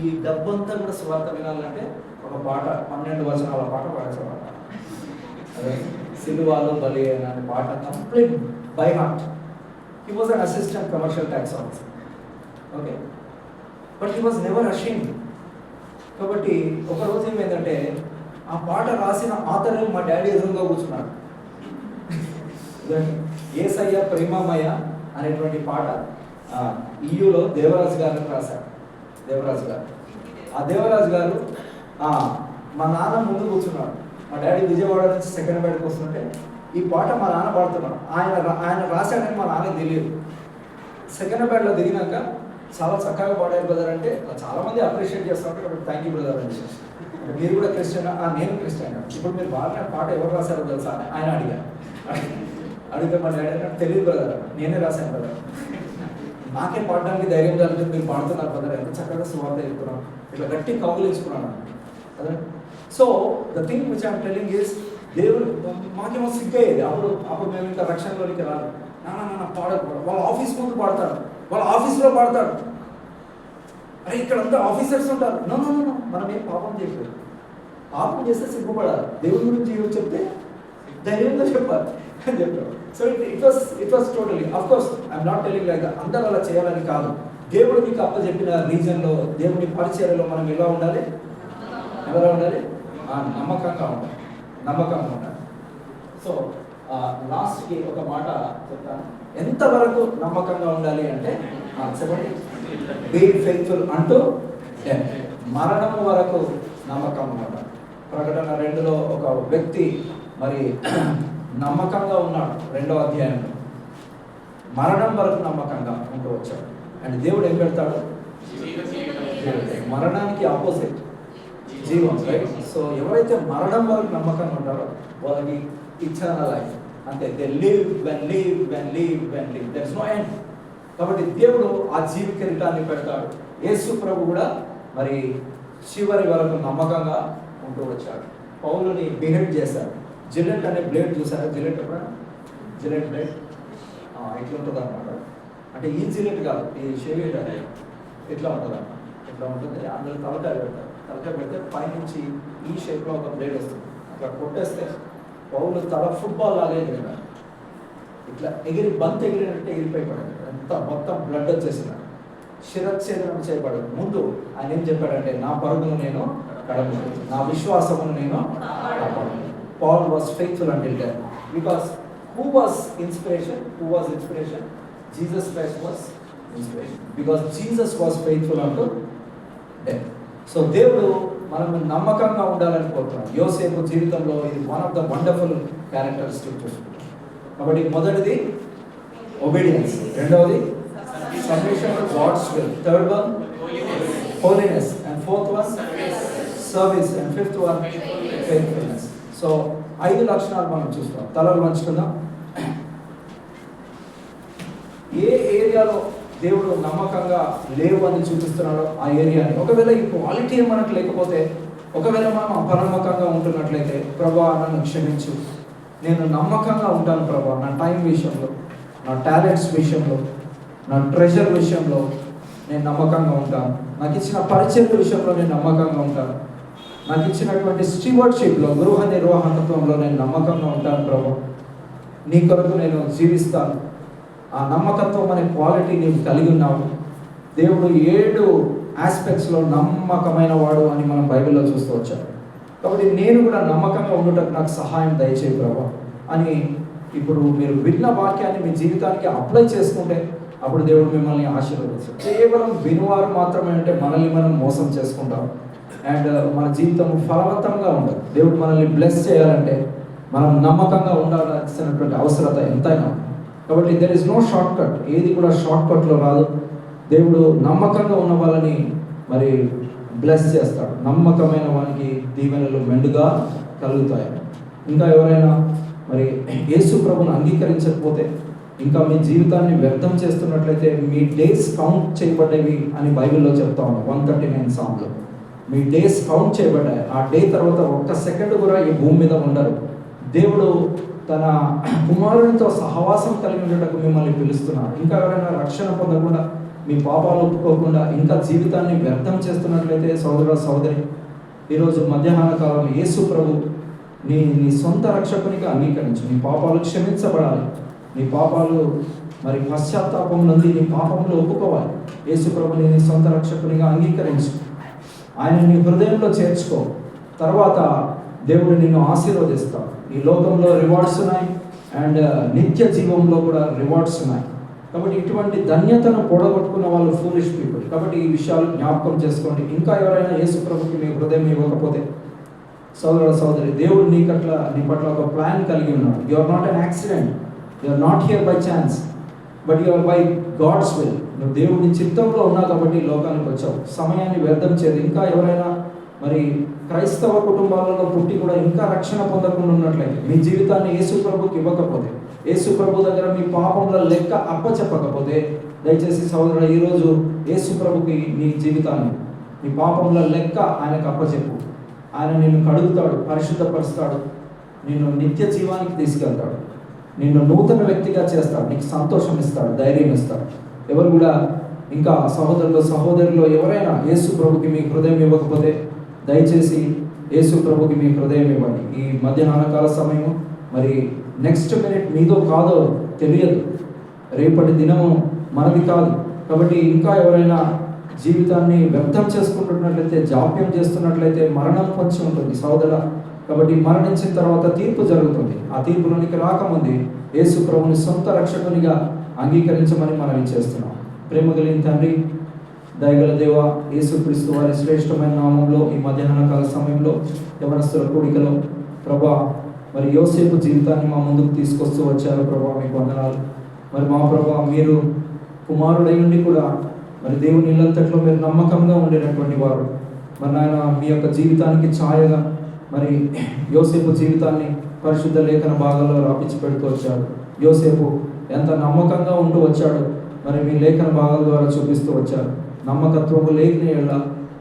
ఈ డబ్బంతా కూడా సువార్త వినాలంటే ఒక పాట, 12 వచనాల పాట పాడేసేవాళ్ళ. అదే సిలువాలో బలి అనే పాట complete by heart. He was an assistant commercial tax officer. Okay, but he was never ashamed. కాబట్టి ఒకరోజు ఏమైందంటే, ఆ పాట రాసిన ఆథర్ మా డాడీ ఎదురుగా కూర్చున్నాడు. యేసయ్య ప్రేమమయ అనేటువంటి పాట ఈయూలో దేవరాజు గారిని రాశారు. దేవరాజు గారు, ఆ దేవరాజు గారు మా నాన్న ముందు కూర్చున్నాడు. మా డాడీ విజయవాడ నుంచి సెకండ్రాబాద్కి వస్తుంటే ఈ పాట మా నాన్న పాడుతున్నాడు. ఆయన రాశాడని మా నాన్నకి తెలియదు. సెకండ్రాబాద్లో దిగినాక చాలా చక్కగా పాడారు బ్రదర్ అంటే చాలామంది అప్రిషియేట్ చేస్తున్నారు. కాబట్టి థ్యాంక్ యూ బ్రదర్ అని చెప్పేసి, మీరు కూడా క్రిస్టియన్? నేను క్రిస్టియన్. ఇప్పుడు మీరు పాడిన పాట ఎవరు రాశారో తెలుసా అని ఆయన అడిగారు. అడిగితే మా డాడీ తెలియదు బ్రదర్, నేనే రాశాను బ్రదర్. నాకే పాడడానికి ధైర్యం కలిగితే మీరు పాడుతున్నారు కదా, ఎంత చక్కగా సువార్త చెప్తున్నాను, ఇట్లా గట్టి కౌగులు ఇచ్చుకున్నాను అదే. So the thing which I'm telling is, దేవుడు మాకేమో సిగ్గయ్యేది అప్పుడు మేము ఇంకా రక్షణలోనికి రాదు. నాన్న పాడకూడదు, వాళ్ళ ఆఫీస్ ముందు పాడతాడు, వాళ్ళ ఆఫీస్లో పాడతాడు, అరే ఇక్కడంతా ఆఫీసర్స్ ఉంటారు. నో, మనం ఏం పాపం చేయలేదు. పాపం చేస్తే సిగ్గుపడాలి, దేవుడి గురించి ఏమో చెప్తే ధైర్యంగా చెప్పాలి అని చెప్పారు. So it was totally, of course I'm not telling like అందరూ అలా చేయాలని కాదు. దేవుడు మీకు అప్పచెప్పిన రీజన్లో, దేవుడి పరిచర్యలో మనం ఎలా ఉండాలి? నమ్మకంగా ఉండాలి. సో లాస్ట్కి ఒక మాట చెప్తాను. ఎంతవరకు నమ్మకంగా ఉండాలి అంటే చెప్పండి, బీ ఫెయిత్ఫుల్ అంటూ డెత్, మరణం వరకు నమ్మకంగా ఉండాలి. ప్రకటన 2లో ఒక వ్యక్తి మరి నమ్మకంగా ఉన్నాడు, 2వ అధ్యాయంలో మరణం వరకు నమ్మకంగా ఉంటూ వచ్చాడు. అండ్ దేవుడు ఏం పెడతాడు? మరణానికి ఆపోజిట్ జీవం, రైట్? సో ఎవరైతే మరణం వరకు నమ్మకంగా ఉంటారో వాళ్ళకి ఇటర్నల్ లైఫ్, అంటే they live when there is no end. కాబట్టి దేవుడు ఆ జీవ కిరీటాన్ని పెడతాడు. యేసు ప్రభు కూడా మరి చివరి వరకు నమ్మకంగా ఉంటూ వచ్చాడు. పౌలుని బిహేడ్ చేశాడు. జిలెట్ అనే బ్లేడ్ చూసారా? జిలెట్ ఎప్పుడైనా? జిలెట్ బ్లేడ్ ఇట్లా ఉంటుంది అన్నమాట. అంటే ఈ జిలెట్ కాదు, ఈ షేవింగ్ ఇట్లా ఉంటుంది అన్నమాట. ఇట్లా ఉంటుంది, అందులో తలకాయ పెడితే పైనుంచి ఈ షేప్లో ఒక బ్లేడ్ వస్తుంది. అట్లా కొట్టేస్తే పౌలు తల ఫుట్బాల్ లాగా ఎగిరినాడు, ఇట్లా బంత్ ఎగిరినట్టే ఎగిరిపోయిపడాడు. అంతా మొత్తం బ్లడ్ వచ్చేసినాడు, శిరచ్ఛేదనం చేయబడదు. ముందు ఆయన ఏం చెప్పాడంటే, నా పరుగును నేను కడపను, నా విశ్వాసమును నేను కాపాడను. Paul was faithful until death. Because who was inspiration? Jesus Christ was inspiration. Because Jesus was faithful until death. So దేవుడు మనం నమ్మకంగా ఉండాలని కోరుతున్నాం. యోసేపు జీవితంలో ఇది one of the wonderful characteristic చూసుకుంటాం. కాబట్టి మొదటిది ఒబీడియన్స్, రెండవది submission to God's will, third one holiness, and fourth one service, and fifth one faithfulness. So 5 లక్షణాలు మనం చూస్తాం. తలలు వంచుకుందాం. ఏ ఏరియాలో దేవుడు నమ్మకంగా లేవు అని చూపిస్తున్నాడో ఆ ఏరియాని, ఒకవేళ ఈ క్వాలిటీ మనకు లేకపోతే, ఒకవేళ మనం అపనమ్మకంగా ఉంటున్నట్లయితే, ప్రభా నన్ను క్షమించు, నేను నమ్మకంగా ఉంటాను ప్రభా, నా టైం విషయంలో, నా టాలెంట్స్ విషయంలో, నా ట్రెజర్ విషయంలో నేను నమ్మకంగా ఉంటాను, నాకు ఇచ్చిన పరిచయం విషయంలో నేను నమ్మకంగా ఉంటాను, నాకు ఇచ్చినటువంటి స్టీవర్డ్షిప్లో, గృహ నిర్వాహకత్వంలో నేను నమ్మకంగా ఉంటాను ప్రభా, నీ కొరకు నేను జీవిస్తాను. ఆ నమ్మకత్వం అనే క్వాలిటీ నీవు కలిగి ఉన్నావు. దేవుడు 7 ఆస్పెక్ట్స్లో నమ్మకమైన వాడు అని మనం బైబిల్లో చూస్తూ వచ్చాం. కాబట్టి నేను కూడా నమ్మకంగా ఉండటం నాకు సహాయం దయచేయి ప్రభా అని ఇప్పుడు మీరు విన్న వాక్యాన్ని మీ జీవితానికి అప్లై చేసుకుంటే అప్పుడు దేవుడు మిమ్మల్ని ఆశీర్వదిస్తాడు. కేవలం వినువారు మాత్రమే అంటే మనల్ని మనం మోసం చేసుకుంటాం అండ్ మన జీవితం ఫలవంతంగా ఉండదు. దేవుడు మనల్ని బ్లెస్ చేయాలంటే మనం నమ్మకంగా ఉండాల్సినటువంటి అవసరత ఎంతైనా. కాబట్టి there is no shortcut, ఏది కూడా షార్ట్ కట్లో రాదు. దేవుడు నమ్మకంగా ఉన్న వాళ్ళని మరి బ్లెస్ చేస్తాడు. నమ్మకమైన వానికి దీవెనలు మెండుగా కలుగుతాయి. ఇంకా ఎవరైనా మరి యేసు ప్రభుని అంగీకరించకపోతే, ఇంకా మీ జీవితాన్ని వ్యర్థం చేస్తున్నట్లయితే మీ డేస్ కౌంట్ చేయబడ్డవి అని బైబిల్లో చెప్తా ఉన్నాం. 139 సాంగ్లో మీ డేస్ కౌంట్ చేయబడ్డాయి. ఆ డే తర్వాత ఒక్క సెకండ్ కూడా ఈ భూమి మీద ఉండరు. దేవుడు తన కుమారునితో సహవాసం కలిగి ఉండటకు మిమ్మల్ని పిలుస్తున్నాడు. ఇంకా ఎవరైనా రక్షణ పొందకుండా, మీ పాపాలు ఒప్పుకోకుండా ఇంకా జీవితాన్ని వ్యర్థం చేస్తున్నట్లయితే సోదర సోదరి, ఈరోజు మధ్యాహ్న కాలంలో యేసు ప్రభు నీ సొంత రక్షకునిగా అంగీకరించు. నీ పాపాలు క్షమించబడాలి. నీ పాపాలు మరి పశ్చాత్తాపం నుండి నీ పాపంలో ఒప్పుకోవాలి. యేసు ప్రభుని నీ సొంత రక్షకునిగా అంగీకరించు. ఆయన నీ హృదయంలో చేర్చుకో. తర్వాత దేవుడు నిన్ను ఆశీర్వదిస్తాడు. ఈ లోకంలో రివార్డ్స్ ఉన్నాయి అండ్ నిత్య జీవంలో కూడా రివార్డ్స్ ఉన్నాయి. కాబట్టి ఇటువంటి ధన్యతను పొడగొట్టుకున్న వాళ్ళు ఫూలిష్ పీపుల్. కాబట్టి ఈ విషయాలు జ్ఞాపకం చేసుకోండి. ఇంకా ఎవరైనా యేసు ప్రభుకి మీ హృదయం ఇవ్వకపోతే, సోదర సోదరి, దేవుడు నీ పట్ల ఒక ప్లాన్ కలిగి ఉన్నాడు. You are not an accident, you are not here by chance, but you are by God's will. నువ్వు దేవుడి చిత్తంలో ఉన్నావు కాబట్టి లోకానికి వచ్చావు. సమయాన్ని వ్యర్థం చేయదు. ఇంకా ఎవరైనా మరి క్రైస్తవ కుటుంబాలలో పుట్టి కూడా ఇంకా రక్షణ పొందకుండా ఉన్నట్లయితే, మీ జీవితాన్ని యేసు ప్రభుకి ఇవ్వకపోతే, యేసు ప్రభు దగ్గర మీ పాపంలో లెక్క అప్పచెప్పకపోతే, దయచేసి సహోదరుడు ఈరోజు యేసు ప్రభుకి నీ జీవితాన్ని, నీ పాపముల లెక్క ఆయనకు అప్పచెప్పు. ఆయన నిన్ను కడుగుతాడు, పరిశుద్ధపరుస్తాడు, నిన్ను నిత్య జీవానికి తీసుకెళ్తాడు, నిన్ను నూతన వ్యక్తిగా చేస్తాడు, నీకు సంతోషం ఇస్తాడు, ధైర్యం ఇస్తాడు. ఎవరు కూడా ఇంకా సహోదరులు ఎవరైనా యేసు ప్రభుకి మీ హృదయం ఇవ్వకపోతే దయచేసి యేసు ప్రభుకి మీ హృదయం ఇవ్వండి. ఈ మధ్యాహ్న కాల సమయం, మరి నెక్స్ట్ మినిట్ మీదో కాదో తెలియదు, రేపటి దినము మనది కాదు. కాబట్టి ఇంకా ఎవరైనా జీవితాన్ని వ్యర్థం చేసుకుంటున్నట్లయితే, జాప్యం చేస్తున్నట్లయితే మరణం పొంచి ఉంటుంది సహోదర. కాబట్టి మరణించిన తర్వాత తీర్పు జరుగుతుంది. ఆ తీర్పులోనికి రాకముందు యేసు ప్రభుని సొంత రక్షకునిగా అంగీకరించమని మనం చేస్తున్నాం. ప్రేమ కలిగిన తండ్రి, దయగల దేవ, యేసుక్రీస్తు వారి శ్రేష్టమైన నామంలో ఈ మధ్యాహ్న కాల సమయంలో యవనస్తుల కూడికలో ప్రభా, మరి యోసేపు జీవితాన్ని మా ముందుకు తీసుకొస్తూ వచ్చారు ప్రభా, మీకు వందనాలు. మరి మా ప్రభా, మీరు కుమారుడై ఉండి కూడా మరి దేవుని ఇల్లంతట్లో మీరు నమ్మకంగా ఉండేటటువంటి వారు. మరి నాయన మీ యొక్క జీవితానికి ఛాయగా మరి యోసేపు జీవితాన్ని పరిశుద్ధ లేఖన భాగాల్లో రాపించి పెడుతూ వచ్చాడు. యోసేపు ఎంత నమ్మకంగా ఉంటూ వచ్చాడు, మరి మీ లేఖన భాగాల ద్వారా చూపిస్తూ వచ్చారు. నమ్మకత్వము లేఖని ఎళ్ళ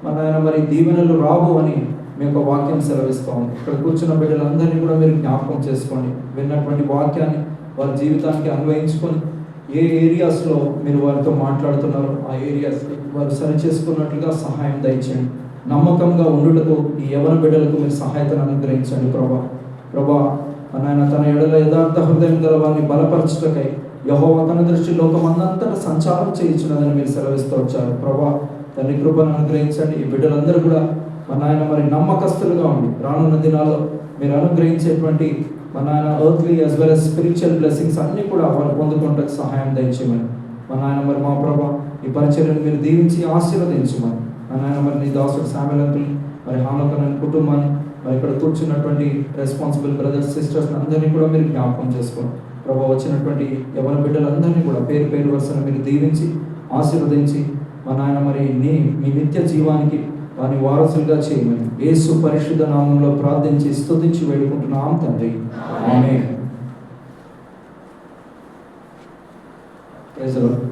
మరి ఆయన మరి దీవెనలు రావు అని మీ యొక్క వాక్యం సెలవిస్తూ ఉంది. ఇక్కడ కూర్చున్న బిడ్డలందరినీ కూడా మీరు జ్ఞాపకం చేసుకోండి. విన్నటువంటి వాక్యాన్ని వారి జీవితానికి అన్వయించుకొని ఏ ఏరియాస్లో మీరు వారితో మాట్లాడుతున్నారో ఆ ఏరియాస్ వారు సరి చేసుకున్నట్లుగా సహాయం దయచేయండి. నమ్మకంగా ఉండుటకు ఈ యవన బిడ్డలకు మీరు సహాయతను అనుగ్రహించండి ప్రభా. ఆయన తన ఎడల యథార్థ హృదయం గల వారిని బలపరచుటకై యెహోవా తన దృష్టి లోకమందంతటా సంచారం చేయించున్నదని మీరు సెలవిస్తూ వచ్చారు ప్రభా. తన కృపను అనుగ్రహించండి. ఈ బిడ్డలందరూ కూడా మన ఆయన మరి నమ్మకస్తులుగా ఉండి రానున్న దినాల్లో మీరు అనుగ్రహించేటువంటి మన ఆయన earthly as well as spiritual blessings అన్నీ కూడా వారు పొందుకోవడానికి సహాయం దయచేయమని మన ఆయన మరి మా ప్రభా, ఈ పరిచర్యను మీరు దీవించి ఆశీర్వదించమని మన ఆయన మరి నీ దాసుడు శామ్యూల్ అంకుల్, మరి హానోకన్ కుటుంబాన్ని, మరి ఇక్కడ కూర్చున్నటువంటి రెస్పాన్సిబుల్ బ్రదర్స్ సిస్టర్స్ అందరినీ కూడా మీరు జ్ఞాపకం చేసుకోండి ప్రభా. వచ్చినటువంటి యవన బిడ్డలందరినీ కూడా పేరు పేరు వరుసను మీరు దీవించి ఆశీర్వదించి మన ఆయన మరి మీ నిత్య జీవానికి వారిని వారసులుగా చేయమని యేసు పరిశుద్ధ నామంలో ప్రార్థించి స్తుతించి వేడుకుంటున్నాం తండ్రి, ఆమేన్. Praise the lord.